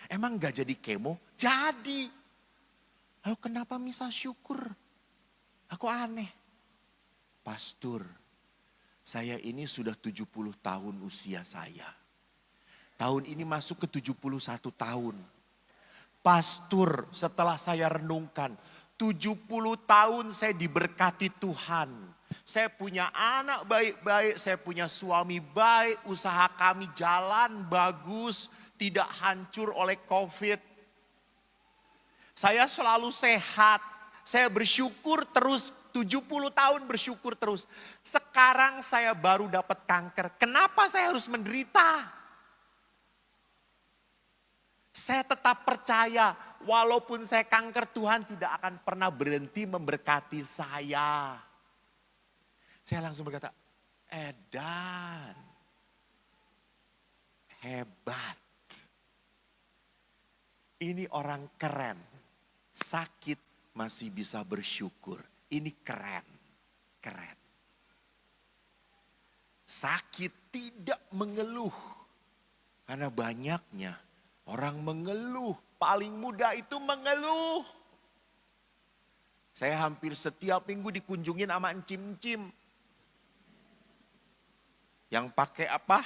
Emang gak jadi kemo? Jadi. Lalu kenapa misa syukur? Aku aneh. Pastor, saya ini sudah 70 tahun usia saya. Tahun ini masuk ke 71 tahun. Pastor, setelah saya renungkan, 70 tahun saya diberkati Tuhan. Saya punya anak baik-baik, saya punya suami baik, usaha kami jalan bagus, tidak hancur oleh COVID. Saya selalu sehat, saya bersyukur terus, 70 tahun bersyukur terus. Sekarang saya baru dapat kanker, kenapa saya harus menderita? Saya tetap percaya, walaupun saya kanker, Tuhan tidak akan pernah berhenti memberkati saya. Saya langsung berkata, edan, hebat. Ini orang keren, sakit masih bisa bersyukur. Ini keren, keren. Sakit tidak mengeluh, karena banyaknya orang mengeluh, paling mudah itu mengeluh. Saya hampir setiap minggu dikunjungin sama encim-encim. Yang pakai apa?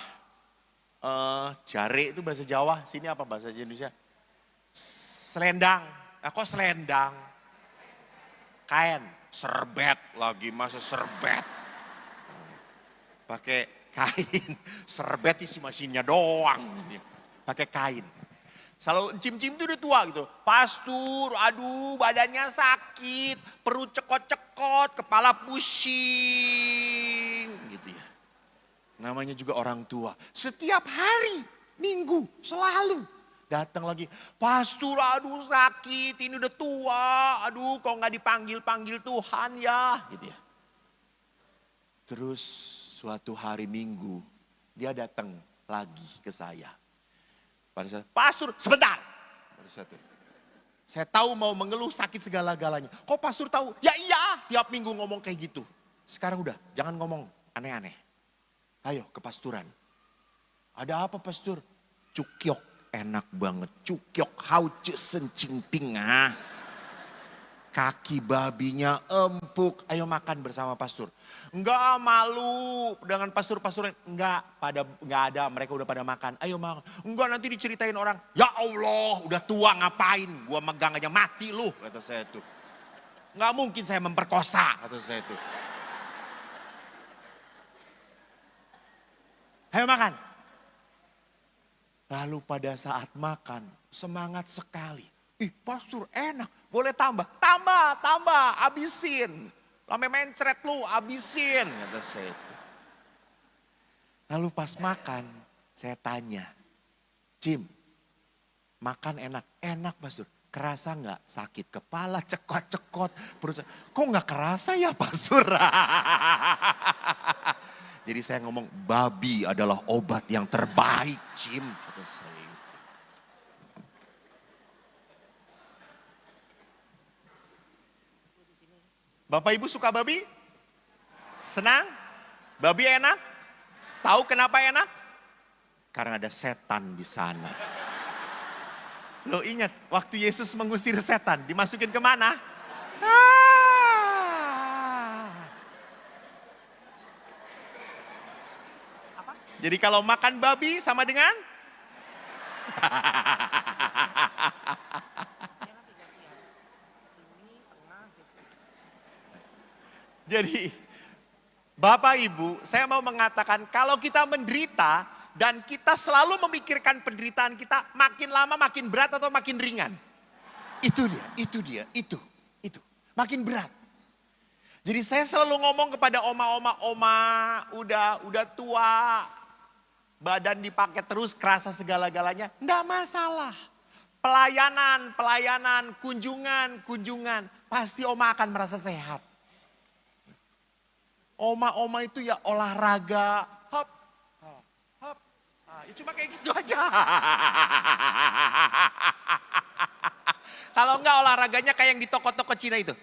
Jare itu bahasa Jawa, sini apa bahasa Indonesia? Selendang. Kok selendang? Kain, serbet lagi, masa serbet. Pakai kain, serbet isi mesinnya doang. Pakai kain. Selalu encim-encim itu udah tua gitu. Pastor, aduh badannya sakit, perut cekot-cekot, kepala pusing gitu ya. Namanya juga orang tua. Setiap hari, minggu, selalu. Datang lagi, pastor aduh sakit, ini udah tua. Aduh kok gak dipanggil-panggil Tuhan ya. Gitu ya. Terus suatu hari minggu, dia datang lagi ke saya. Pada saat, pastor sebentar. Pada saat itu, saya tahu mau mengeluh sakit segala-galanya. Kok pastor tahu? Ya iya, tiap minggu ngomong kayak gitu. Sekarang udah, jangan ngomong aneh-aneh. Ayo ke pasturan. Ada apa pastor? Cukyok, enak banget. Cukyok, hauce sencing pingah. Kaki babinya empuk. Ayo makan bersama pastor. Enggak, malu dengan pastor-pastor. Enggak ada, mereka udah pada makan. Ayo makan. Enggak, nanti diceritain orang. Ya Allah, udah tua ngapain? Gua megang aja mati lu, kata saya tuh. Enggak mungkin saya memperkosa, kata saya tuh. Ayo makan. Lalu pada saat makan, semangat sekali. Ih pastor enak, boleh tambah. Tambah, abisin. Lame mencret lu, abisin. Kata saya itu. Lalu pas makan, saya tanya. Jim, makan enak? Enak pastor. Kerasa nggak sakit kepala, cekot-cekot. Perut, kok nggak kerasa ya pastor? Jadi saya ngomong, babi adalah obat yang terbaik, Jim. Kata saya itu. Bapak Ibu suka babi? Senang? Babi enak? Tahu kenapa enak? Karena ada setan di sana. Lo ingat, waktu Yesus mengusir setan, dimasukin ke mana? Jadi kalau makan babi sama dengan? Jadi Bapak Ibu, saya mau mengatakan kalau kita menderita dan kita selalu memikirkan penderitaan kita makin lama makin berat atau makin ringan. Itu dia. Makin berat. Jadi saya selalu ngomong kepada oma udah tua, badan dipakai terus, kerasa segala-galanya. Enggak masalah. Pelayanan, kunjungan. Pasti oma akan merasa sehat. Oma itu ya olahraga. Hop. Ya cuma kayak gitu aja. Kalau enggak olahraganya kayak yang di toko-toko Cina itu.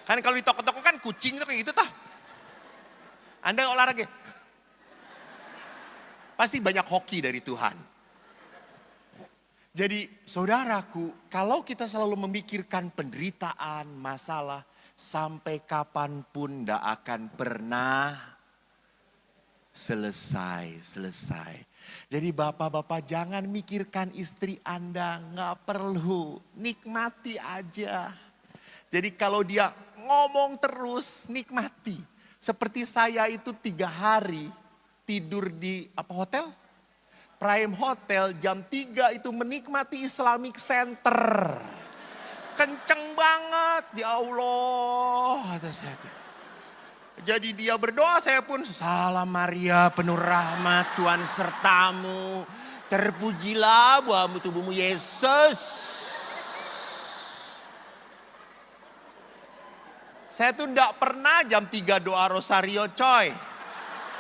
Kan kalau di toko-toko kan kucing tuh kayak gitu tah. Anda olahraga. Pasti banyak hoki dari Tuhan. Jadi saudaraku, kalau kita selalu memikirkan penderitaan, masalah, sampai kapanpun tidak akan pernah selesai. Jadi bapak-bapak jangan mikirkan istri Anda, nggak perlu, nikmati aja. Jadi kalau dia ngomong terus, nikmati. Seperti saya itu 3 hari tidur di hotel? Prime Hotel jam 3 itu menikmati Islamic Center. Kenceng banget, ya Allah. Kata saya itu. Jadi dia berdoa, saya pun salam Maria penuh rahmat Tuhan sertamu. Terpujilah buahmu tubuhmu Yesus. Saya tuh enggak pernah jam 3 doa rosario coy.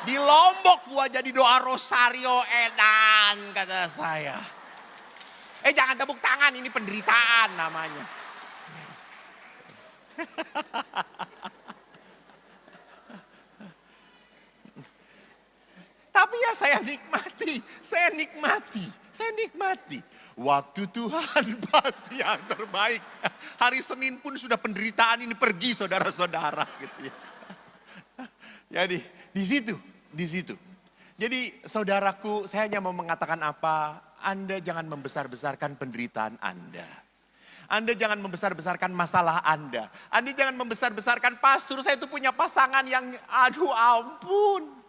Di Lombok gua jadi doa rosario edan kata saya. Jangan tepuk tangan, ini penderitaan namanya. Tapi ya saya nikmati. Waktu Tuhan pasti yang terbaik. Hari Senin pun sudah penderitaan ini pergi saudara-saudara gitu ya. Jadi di situ. Jadi saudaraku, saya hanya mau mengatakan apa? Anda jangan membesar-besarkan penderitaan Anda. Anda jangan membesar-besarkan masalah Anda. Anda jangan membesar-besarkan pastor saya itu punya pasangan yang aduh ampun.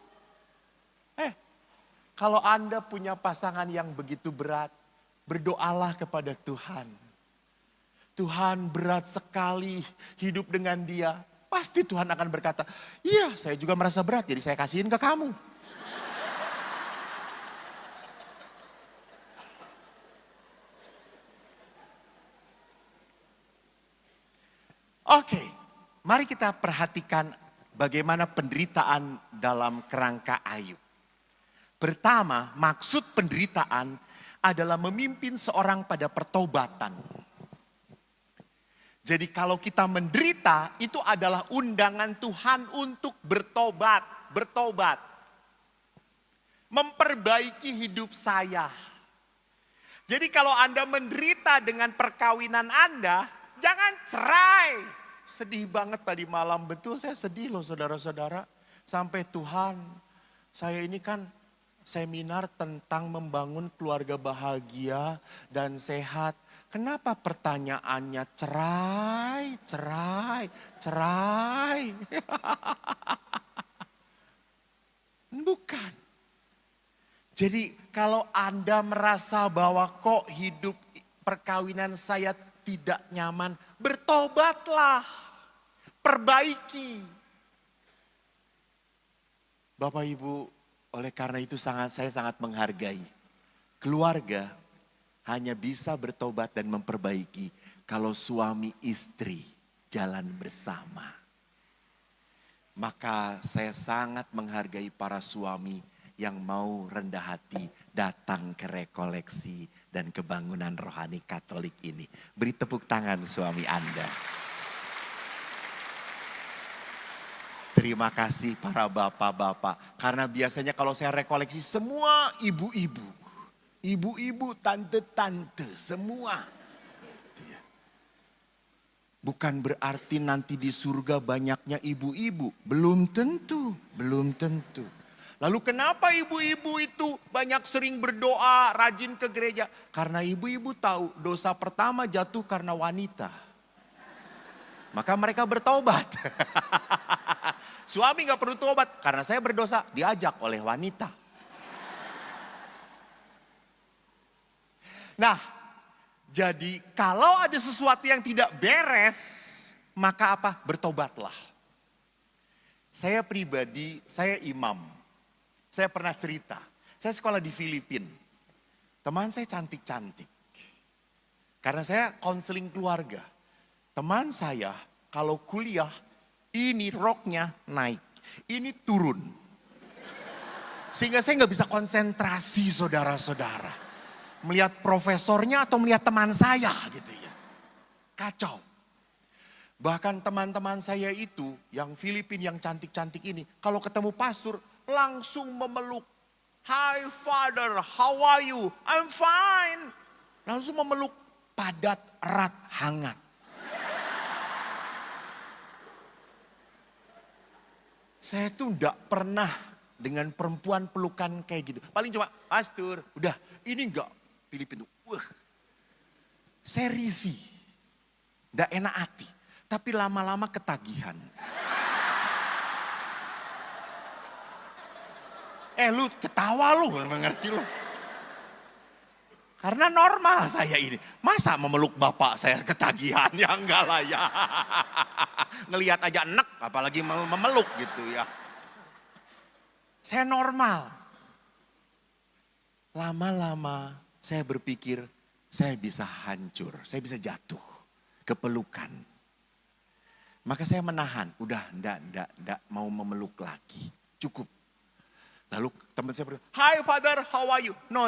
Kalau Anda punya pasangan yang begitu berat, berdoalah kepada Tuhan. Tuhan berat sekali hidup dengan dia. Pasti Tuhan akan berkata, iya saya juga merasa berat jadi saya kasihin ke kamu. Oke, mari kita perhatikan bagaimana penderitaan dalam kerangka Ayub. Pertama, maksud penderitaan adalah memimpin seorang pada pertobatan. Jadi kalau kita menderita, itu adalah undangan Tuhan untuk bertobat. Bertobat. Memperbaiki hidup saya. Jadi kalau Anda menderita dengan perkawinan Anda, jangan cerai. Sedih banget tadi malam, betul saya sedih loh saudara-saudara. Sampai Tuhan, saya ini kan seminar tentang membangun keluarga bahagia dan sehat. Kenapa pertanyaannya cerai, cerai, cerai? Bukan. Jadi kalau Anda merasa bahwa kok hidup perkawinan saya tidak nyaman, bertobatlah, perbaiki. Bapak Ibu, oleh karena itu saya sangat menghargai keluarga hanya bisa bertobat dan memperbaiki kalau suami istri jalan bersama. Maka saya sangat menghargai para suami yang mau rendah hati datang ke rekoleksi dan kebangunan rohani Katolik ini. Beri tepuk tangan suami Anda. Terima kasih para bapak-bapak. Karena biasanya kalau saya rekoleksi semua ibu-ibu. Ibu-ibu, tante-tante, semua. Bukan berarti nanti di surga banyaknya ibu-ibu. Belum tentu, belum tentu. Lalu kenapa ibu-ibu itu banyak sering berdoa, rajin ke gereja? Karena ibu-ibu tahu dosa pertama jatuh karena wanita. Maka mereka bertobat. Suami gak perlu tobat, karena saya berdosa, diajak oleh wanita. Nah, jadi kalau ada sesuatu yang tidak beres, maka apa? Bertobatlah. Saya pribadi, saya imam. Saya pernah cerita, saya sekolah di Filipina. Teman saya cantik-cantik. Karena saya konseling keluarga. Teman saya kalau kuliah, ini roknya naik, ini turun. Sehingga saya nggak bisa konsentrasi saudara-saudara. Melihat profesornya atau melihat teman saya gitu ya. Kacau. Bahkan teman-teman saya itu yang Filipina yang cantik-cantik ini. Kalau ketemu pastor langsung memeluk. Hi father, how are you? I'm fine. Langsung memeluk padat, erat, hangat. Saya tuh enggak pernah dengan perempuan pelukan kayak gitu. Paling cuma, pastor, udah ini enggak. Filipina, saya risih, gak enak hati, tapi lama-lama ketagihan. Lu ketawa lu, mengerti lu. Karena normal saya ini, masa memeluk bapak saya ketagihan, ya enggak lah ya. Ngelihat aja enek, apalagi memeluk gitu ya. Saya normal. Lama-lama saya berpikir, saya bisa hancur, saya bisa jatuh ke pelukan. Maka saya menahan, udah enggak mau memeluk lagi, cukup. Lalu teman saya berkata, hi father, how are you? No.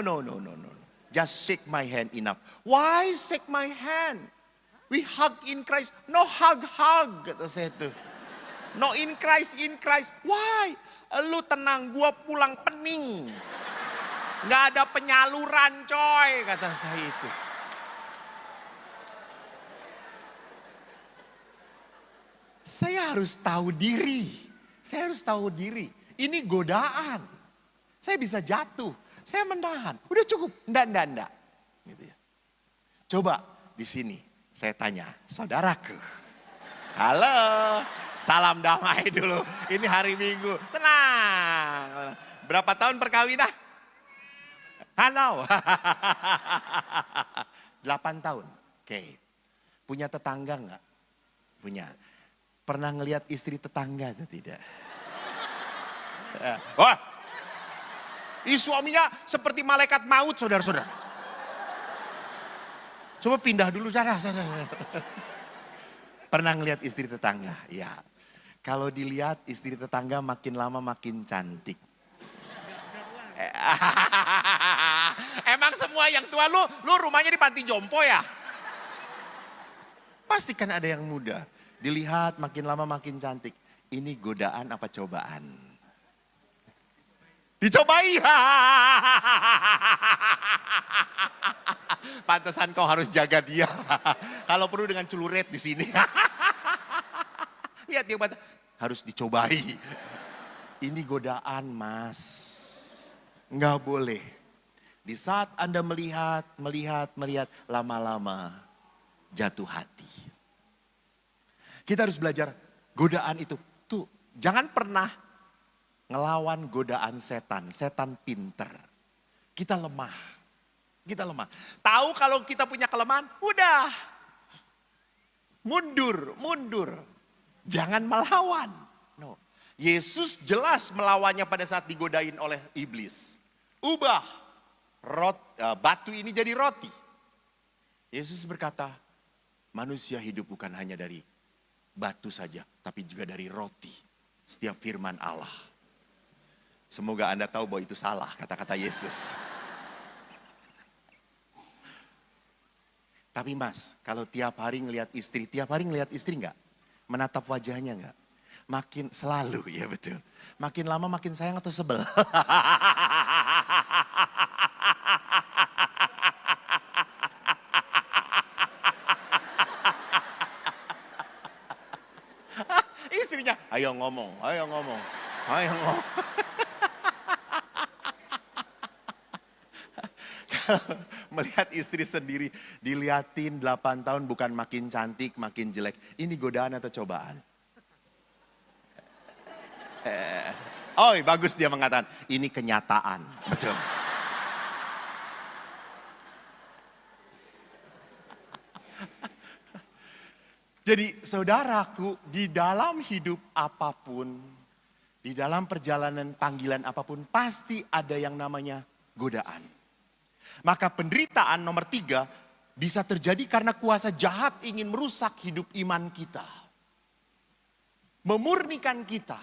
Just shake my hand enough. Why shake my hand? We hug in Christ. No hug, kata saya tuh. No in Christ. Why? Lu tenang, gua pulang pening. Gak ada penyaluran coy, kata saya itu. Saya harus tahu diri. Ini godaan. Saya bisa jatuh. Saya menahan. Udah cukup. Enggak. Gitu ya. Coba di sini saya tanya, saudaraku. Halo, salam damai dulu. Ini hari Minggu. Tenang. Berapa tahun perkawinan? Halo. 8 tahun. Oke. Punya tetangga nggak? Punya. Pernah ngelihat istri tetangga atau tidak? Wah, suaminya seperti malaikat maut, saudara-saudara. Coba pindah dulu sana. Pernah ngelihat istri tetangga? Ya. Kalau dilihat istri tetangga makin lama makin cantik. Emang semua yang tua lu rumahnya di panti jompo ya? Pasti kan ada yang muda. Dilihat makin lama makin cantik. Ini godaan apa cobaan? Dicobai. Pantesan kau harus jaga dia. Kalau perlu dengan celurit di sini. Lihat dia harus dicobai. Ini godaan, Mas. Nggak boleh. Di saat Anda melihat, lama-lama jatuh hati. Kita harus belajar godaan itu. Tuh, jangan pernah ngelawan godaan setan. Setan pinter. Kita lemah. Tahu kalau kita punya kelemahan, udah. Mundur. Jangan melawan. No. Yesus jelas melawannya pada saat digodain oleh iblis. Ubah batu ini jadi roti. Yesus berkata, manusia hidup bukan hanya dari batu saja, tapi juga dari roti. Setiap firman Allah. Semoga Anda tahu bahwa itu salah kata-kata Yesus. Tapi Mas, kalau tiap hari ngelihat istri enggak? Menatap wajahnya enggak? Makin selalu, ya betul. Makin lama makin sayang atau sebel? Istrinya, ayo ngomong. Kalau melihat istri sendiri diliatin 8 tahun bukan makin cantik, makin jelek. Ini godaan atau cobaan? Bagus dia mengatakan, ini kenyataan. Betul. Jadi saudaraku, di dalam hidup apapun, di dalam perjalanan panggilan apapun, pasti ada yang namanya godaan. Maka penderitaan nomor 3 bisa terjadi karena kuasa jahat ingin merusak hidup iman kita. Memurnikan kita.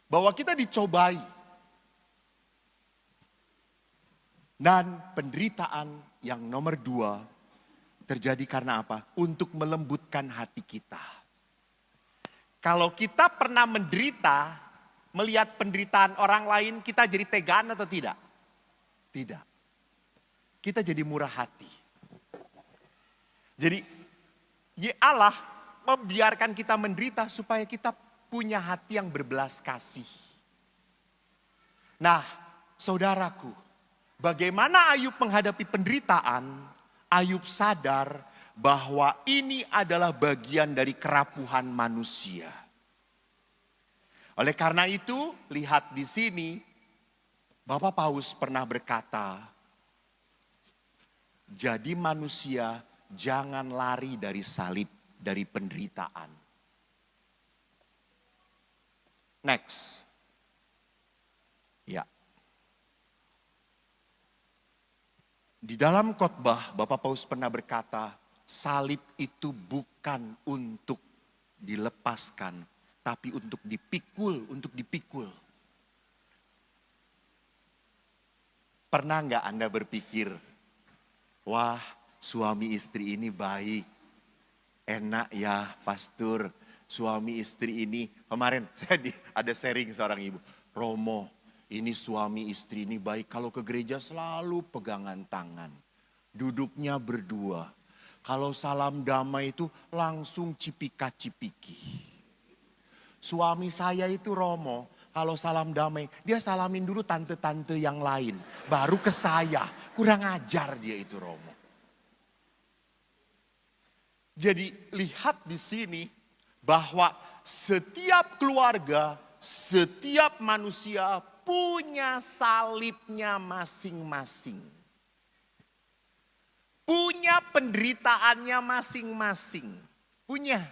Bahwa kita dicobai. Dan penderitaan yang nomor 2 terjadi karena apa? Untuk melembutkan hati kita. Kalau kita pernah menderita, melihat penderitaan orang lain, kita jadi tegaan atau tidak? Tidak. Kita jadi murah hati. Jadi Allah membiarkan kita menderita supaya kita punya hati yang berbelas kasih. Nah, saudaraku, bagaimana Ayub menghadapi penderitaan? Ayub sadar bahwa ini adalah bagian dari kerapuhan manusia. Oleh karena itu, lihat di sini, Bapak Paus pernah berkata, jadi manusia jangan lari dari salib, dari penderitaan. Next. Ya. Di dalam khotbah Bapak Paus pernah berkata, salib itu bukan untuk dilepaskan, tapi untuk dipikul. Pernah nggak Anda berpikir, wah, suami istri ini baik. Enak ya, pastor. Suami istri ini. Kemarin saya ada sharing seorang ibu. Romo, ini suami istri ini baik. Kalau ke gereja selalu pegangan tangan. Duduknya berdua. Kalau salam damai itu langsung cipika-cipiki. Suami saya itu Romo. Kalau salam damai, dia salamin dulu tante-tante yang lain. Baru ke saya. Kurang ajar dia itu Romo. Jadi lihat di sini bahwa setiap keluarga, setiap manusia punya salibnya masing-masing. Punya punya penderitaannya masing-masing. Punya.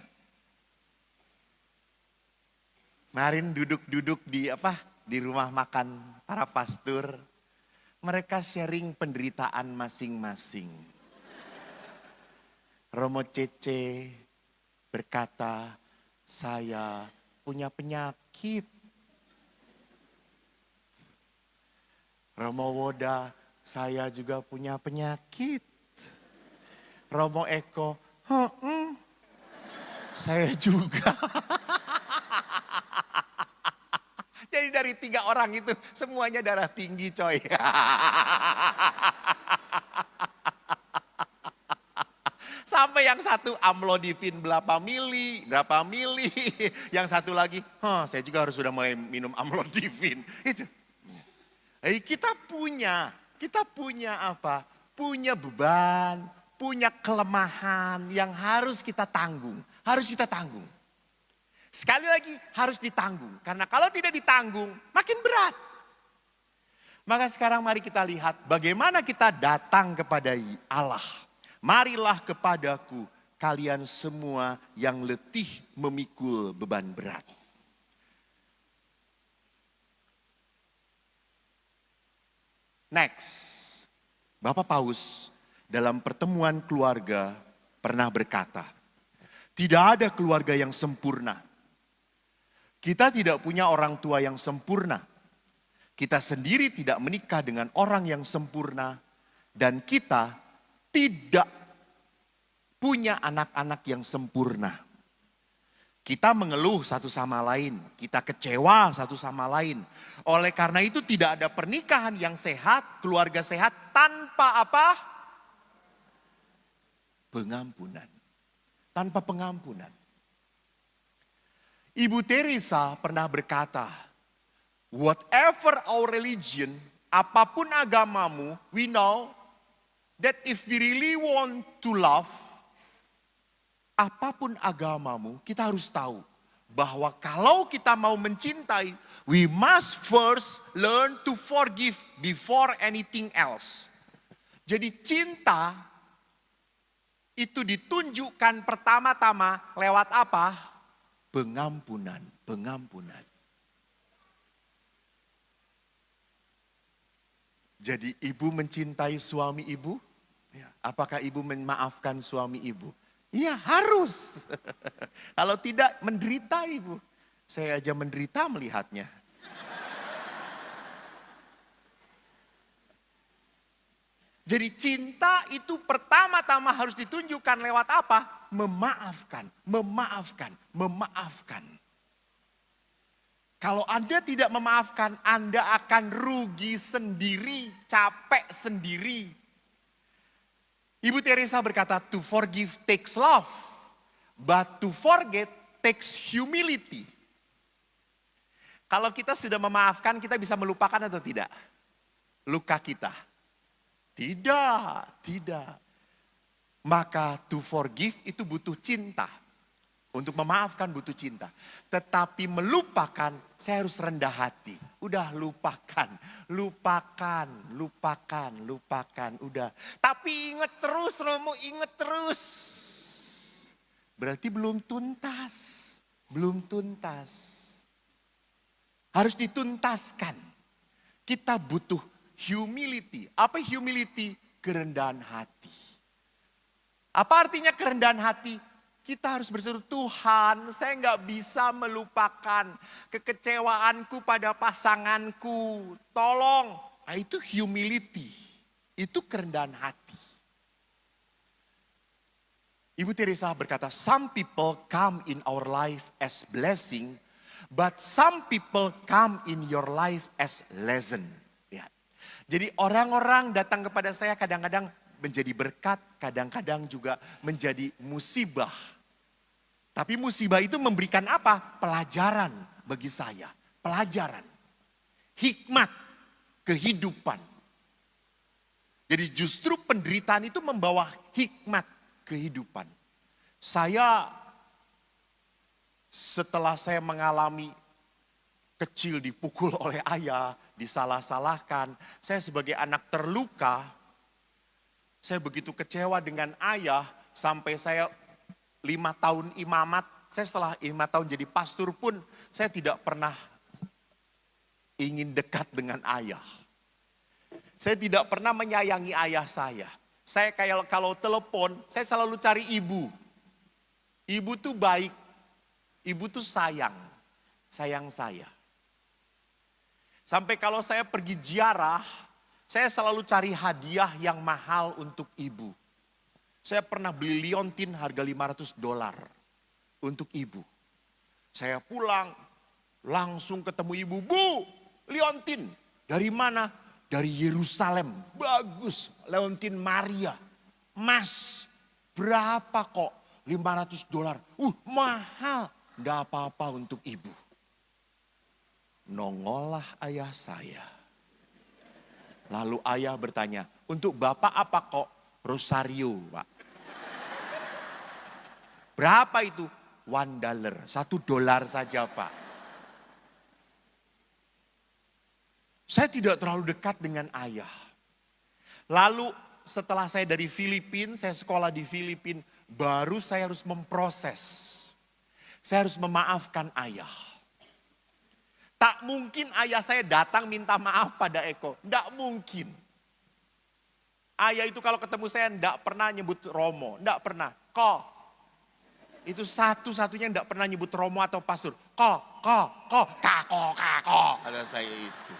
Kemarin duduk-duduk di rumah makan para pastor. Mereka sharing penderitaan masing-masing. Romo Cece berkata, saya punya penyakit. Romo Woda, saya juga punya penyakit. Romo Eko, saya juga. Jadi dari 3 orang itu semuanya darah tinggi coy. Sampai yang satu amlodipin berapa mili. Yang satu lagi, saya juga harus sudah mulai minum amlodipin. Itu. Jadi kita punya apa? Punya beban, punya kelemahan yang harus kita tanggung. Sekali lagi harus ditanggung. Karena kalau tidak ditanggung makin berat. Maka sekarang mari kita lihat bagaimana kita datang kepada Allah. Marilah kepadaku kalian semua yang letih memikul beban berat. Next. Bapak Paus dalam pertemuan keluarga pernah berkata, tidak ada keluarga yang sempurna. Kita tidak punya orang tua yang sempurna. Kita sendiri tidak menikah dengan orang yang sempurna. Dan kita tidak punya anak-anak yang sempurna. Kita mengeluh satu sama lain. Kita kecewa satu sama lain. Oleh karena itu tidak ada pernikahan yang sehat, keluarga sehat tanpa apa? Pengampunan. Tanpa pengampunan. Ibu Teresa pernah berkata, whatever our religion, apapun agamamu, we know that if we really want to love, apapun agamamu, kita harus tahu bahwa kalau kita mau mencintai, we must first learn to forgive before anything else. Jadi cinta itu ditunjukkan pertama-tama lewat apa? Pengampunan. Jadi ibu mencintai suami ibu? Apakah ibu memaafkan suami ibu? Iya harus. Kalau tidak menderita ibu. Saya aja menderita melihatnya. Jadi cinta itu pertama-tama harus ditunjukkan lewat apa? Memaafkan. Kalau Anda tidak memaafkan, Anda akan rugi sendiri, capek sendiri. Ibu Teresa berkata, to forgive takes love, but to forget takes humility. Kalau kita sudah memaafkan, kita bisa melupakan atau tidak? Luka kita. Tidak. Maka to forgive itu butuh cinta. Untuk memaafkan butuh cinta. Tetapi melupakan, saya harus rendah hati. Udah lupakan. Udah. Tapi ingat terus, Romo, ingat terus. Berarti belum tuntas. Harus dituntaskan. Kita butuh humility. Apa humility? Kerendahan hati. Apa artinya kerendahan hati? Kita harus berseru, Tuhan, saya nggak bisa melupakan kekecewaanku pada pasanganku. Tolong. Nah, itu humility. Itu kerendahan hati. Ibu Teresa berkata, some people come in our life as blessing, but some people come in your life as lesson. Ya. Jadi orang-orang datang kepada saya kadang-kadang menjadi berkat, kadang-kadang juga menjadi musibah. Tapi musibah itu memberikan apa? Pelajaran bagi saya. Pelajaran. Hikmat kehidupan. Jadi justru penderitaan itu membawa hikmat kehidupan. Setelah saya mengalami kecil dipukul oleh ayah, disalah-salahkan. Saya sebagai anak terluka, Saya begitu kecewa dengan ayah sampai saya 5 tahun imamat. Saya setelah 5 tahun jadi pastor pun saya tidak pernah ingin dekat dengan ayah. Saya tidak pernah menyayangi ayah saya. Saya kayak kalau telepon, saya selalu cari ibu. Ibu tuh baik. Ibu tuh sayang saya. Sampai kalau saya pergi ziarah, saya selalu cari hadiah yang mahal untuk ibu. Saya pernah beli liontin harga $500 untuk ibu. Saya pulang, langsung ketemu ibu. Bu, liontin. Dari mana? Dari Yerusalem. Bagus, liontin Maria. Mas, berapa kok? $500. Mahal. Nggak apa-apa untuk ibu. Nongollah ayah saya. Lalu ayah bertanya, untuk bapak apa kok? Rosario, Pak. Berapa itu? $1. $1 saja, Pak. Saya tidak terlalu dekat dengan ayah. Lalu setelah saya dari Filipina, saya sekolah di Filipina, baru saya harus memproses. Saya harus memaafkan ayah. Tak mungkin ayah saya datang minta maaf pada Eko. Tidak mungkin. Ayah itu kalau ketemu saya tidak pernah nyebut Romo. Tidak pernah. Ko. Itu satu-satunya tidak pernah nyebut Romo atau pastor. Ko. Kako. Kata saya itu.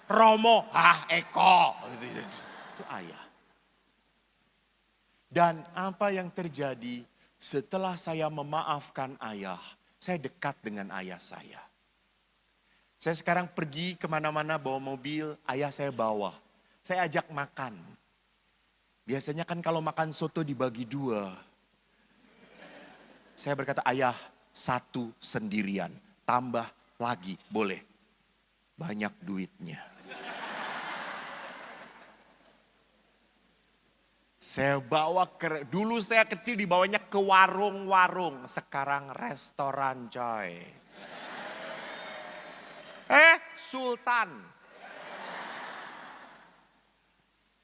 Romo. Eko. Itu ayah. Dan apa yang terjadi setelah saya memaafkan ayah. Saya dekat dengan ayah saya. Saya sekarang pergi kemana-mana bawa mobil, ayah saya bawa. Saya ajak makan. Biasanya kan kalau makan soto dibagi 2. Saya berkata, ayah 1 sendirian. Tambah lagi, boleh. Banyak duitnya. Saya bawa dulu saya kecil dibawanya ke warung-warung. Sekarang restoran coy. Sultan.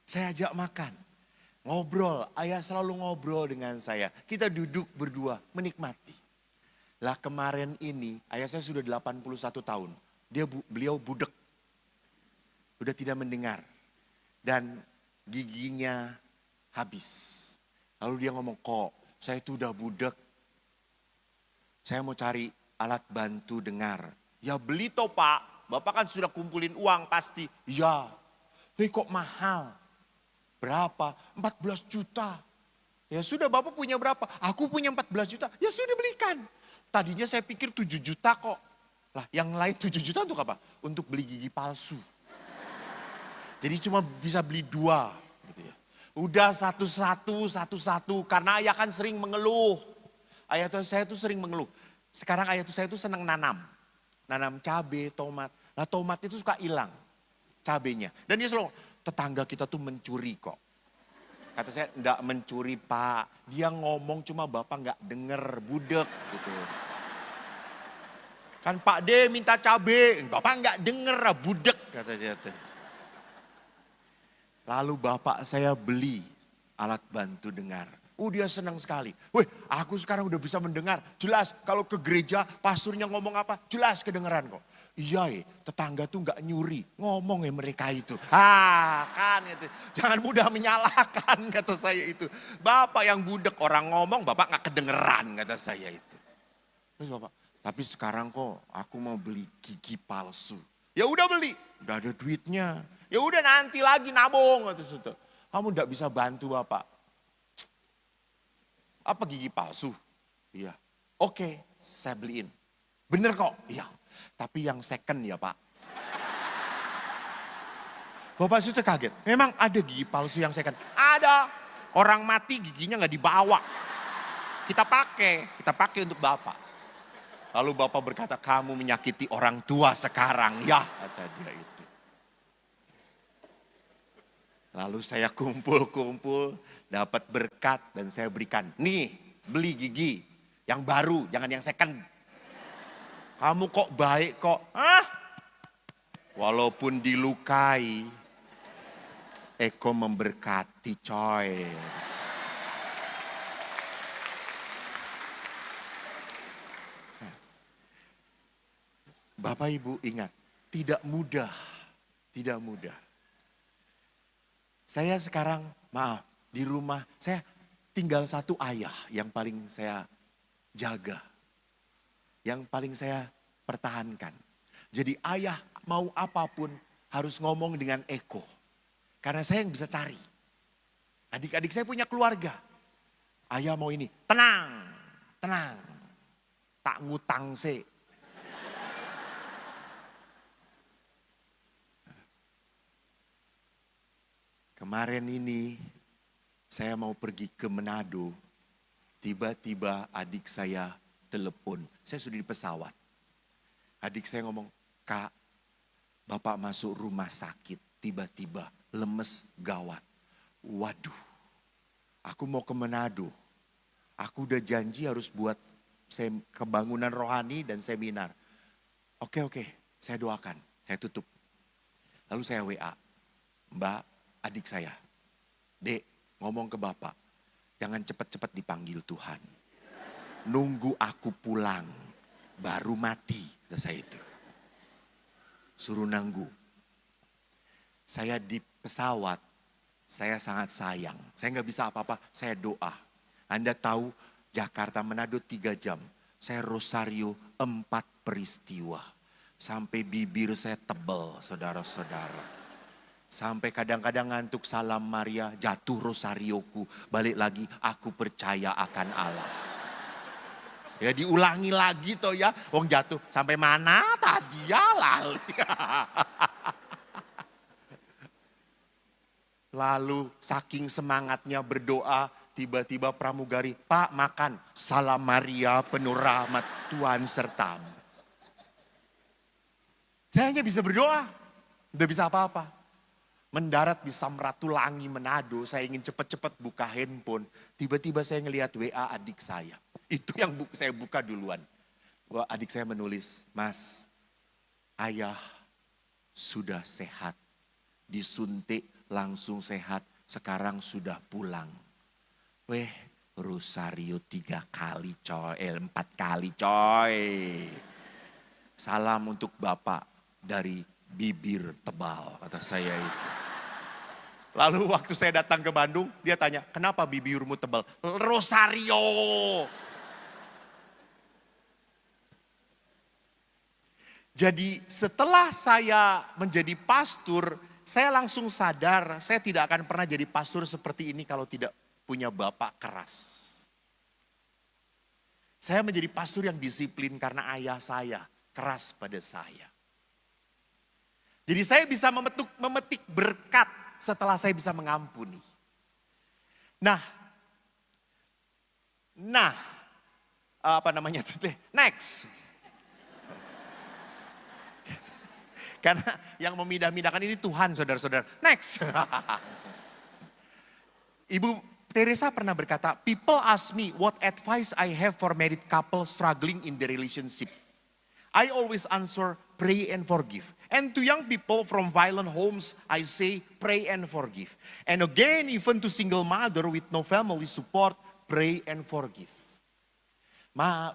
Saya ajak makan. Ngobrol, ayah selalu ngobrol dengan saya. Kita duduk berdua, menikmati. Lah kemarin ini, ayah saya sudah 81 tahun. Beliau budek. Udah tidak mendengar. Dan giginya habis. Lalu dia ngomong, kok saya itu udah budek. Saya mau cari alat bantu dengar. Ya beli toh Pak. Bapak kan sudah kumpulin uang pasti. Ya. Kok mahal? Berapa? 14 juta. Ya sudah Bapak punya berapa? Aku punya 14 juta. Ya sudah belikan. Tadinya saya pikir 7 juta kok. Lah yang lain 7 juta untuk apa? Untuk beli gigi palsu. Jadi cuma bisa beli 2. Gitu ya. Udah satu-satu. Karena ayah kan sering mengeluh. Ayah saya tuh sering mengeluh. Sekarang ayah saya tuh senang nanam. Nanam cabai, tomat. Nah tomat itu suka hilang cabenya. Dan dia selalu, tetangga kita tuh mencuri kok. Kata saya, enggak mencuri Pak. Dia ngomong cuma Bapak enggak denger, budek gitu. Kan Pak D minta cabai, Bapak enggak denger, budek kata dia. Lalu Bapak saya beli alat bantu dengar. Dia senang sekali. Wih, aku sekarang udah bisa mendengar. Jelas kalau ke gereja pasturnya ngomong apa, jelas kedengeran kok. Iya tetangga tuh gak nyuri. Ngomong mereka itu. Kan itu. Jangan mudah menyalahkan kata saya itu. Bapak yang budek orang ngomong, Bapak gak kedengeran kata saya itu. Terus Bapak, tapi sekarang kok aku mau beli gigi palsu. Ya udah beli, udah ada duitnya. Ya udah nanti lagi nabung. Kamu gak bisa bantu Bapak. Apa gigi palsu? Iya. Oke, saya beliin. Bener kok? Iya. Tapi yang second ya Pak. Bapak sudah kaget. Memang ada gigi palsu yang second? Ada. Orang mati giginya nggak dibawa. Kita pakai untuk Bapak. Lalu Bapak berkata, kamu menyakiti orang tua sekarang. Ya, kata dia itu. Lalu saya kumpul, dapat berkat dan saya berikan. Nih, beli gigi yang baru, jangan yang second. Kamu kok baik kok. Walaupun dilukai, Eko memberkati coy. Bapak Ibu ingat, tidak mudah. Tidak mudah. Saya sekarang, maaf, di rumah saya tinggal satu ayah yang paling saya jaga. Yang paling saya pertahankan. Jadi ayah mau apapun harus ngomong dengan Eko. Karena saya yang bisa cari. Adik-adik saya punya keluarga. Ayah mau ini, tenang, tenang. Tak ngutang sih. Kemarin ini saya mau pergi ke Manado. Tiba-tiba adik saya telepon. Saya sudah di pesawat. Adik saya ngomong, Kak, Bapak masuk rumah sakit. Tiba-tiba lemes gawat. Waduh, aku mau ke Manado. Aku udah janji harus buat kebangunan rohani dan seminar. Oke, saya doakan. Saya tutup. Lalu saya WA. Mbak, adik saya. Dek, ngomong ke Bapak. Jangan cepat-cepat dipanggil Tuhan. Nunggu aku pulang. Baru mati. Kata saya itu. Suruh nunggu. Saya di pesawat. Saya sangat sayang. Saya nggak bisa apa-apa. Saya doa. Anda tahu Jakarta Manado 3 jam. Saya rosario 4 peristiwa. Sampai bibir saya tebal, saudara-saudara. Sampai kadang-kadang ngantuk salam Maria, jatuh rosarioku. Balik lagi, aku percaya akan Allah. Ya diulangi lagi toh ya. Wong jatuh, sampai mana tadi ya lali. Lalu saking semangatnya berdoa, tiba-tiba pramugari, Pak makan. Salam Maria penuh rahmat Tuhan sertamu. Saya hanya bisa berdoa, tidak bisa apa-apa. Mendarat di Samratulangi Manado, saya ingin cepat-cepat buka handphone. Tiba-tiba saya ngelihat WA adik saya. Itu yang saya buka duluan. Wah, adik saya menulis, Mas, ayah sudah sehat. Disuntik langsung sehat, sekarang sudah pulang. Weh, rosario 3 kali coy, 4 kali coy. Salam untuk Bapak dari bibir tebal, kata saya itu. Lalu waktu saya datang ke Bandung, dia tanya, kenapa bibirmu tebal? Rosario. Jadi setelah saya menjadi pastor, saya langsung sadar, saya tidak akan pernah jadi pastor seperti ini kalau tidak punya bapak keras. Saya menjadi pastor yang disiplin karena ayah saya keras pada saya. Jadi saya bisa memetik berkat setelah saya bisa mengampuni. Nah, apa namanya itu? Next. Karena yang memidah-midahkan ini Tuhan, saudara-saudara. Next. Ibu Teresa pernah berkata, people ask me what advice I have for married couple struggling in the relationship. I always answer, pray and forgive. And to young people from violent homes, I say, pray and forgive. And again, even to single mother with no family support, pray and forgive.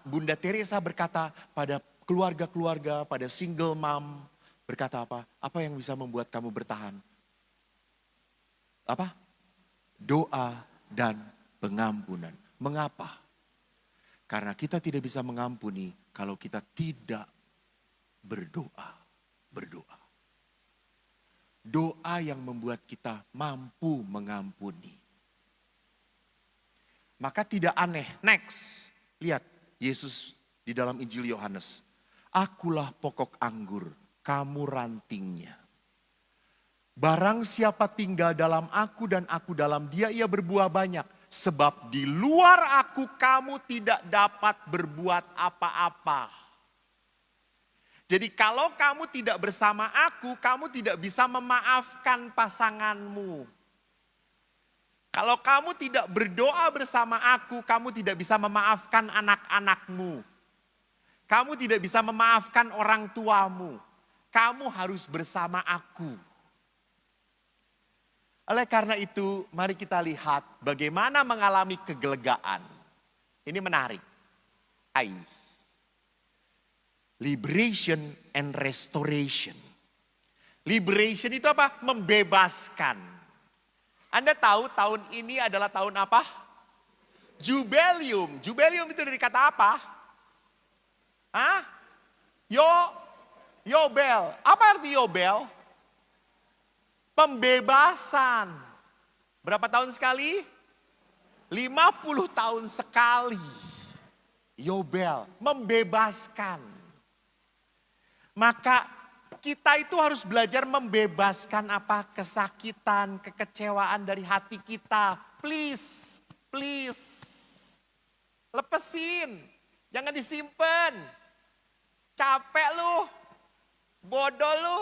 Bunda Teresa berkata pada keluarga-keluarga, pada single mom, berkata apa? Apa yang bisa membuat kamu bertahan? Apa? Doa dan pengampunan. Mengapa? Karena kita tidak bisa mengampuni kalau kita tidak berdoa. Berdoa. Doa yang membuat kita mampu mengampuni. Maka tidak aneh. Next. Lihat Yesus di dalam Injil Yohanes. Akulah pokok anggur, kamu rantingnya. Barang siapa tinggal dalam aku dan aku dalam dia, ia berbuah banyak. Sebab di luar aku kamu tidak dapat berbuat apa-apa. Jadi kalau kamu tidak bersama aku, kamu tidak bisa memaafkan pasanganmu. Kalau kamu tidak berdoa bersama aku, kamu tidak bisa memaafkan anak-anakmu. Kamu tidak bisa memaafkan orang tuamu. Kamu harus bersama aku. Oleh karena itu, mari kita lihat bagaimana mengalami kegelegaan. Ini menarik. Liberation and restoration. Liberation itu apa? Membebaskan. Anda tahu tahun ini adalah tahun apa? Jubileum. Jubileum itu dari kata apa? Hah? Yobel. Apa arti Yobel? Pembebasan. Berapa tahun sekali? 50 tahun sekali. Yobel, membebaskan. Maka kita itu harus belajar membebaskan apa? Kesakitan, kekecewaan dari hati kita. Please, please. Lepesin, jangan disimpan. Capek lu, bodoh lu.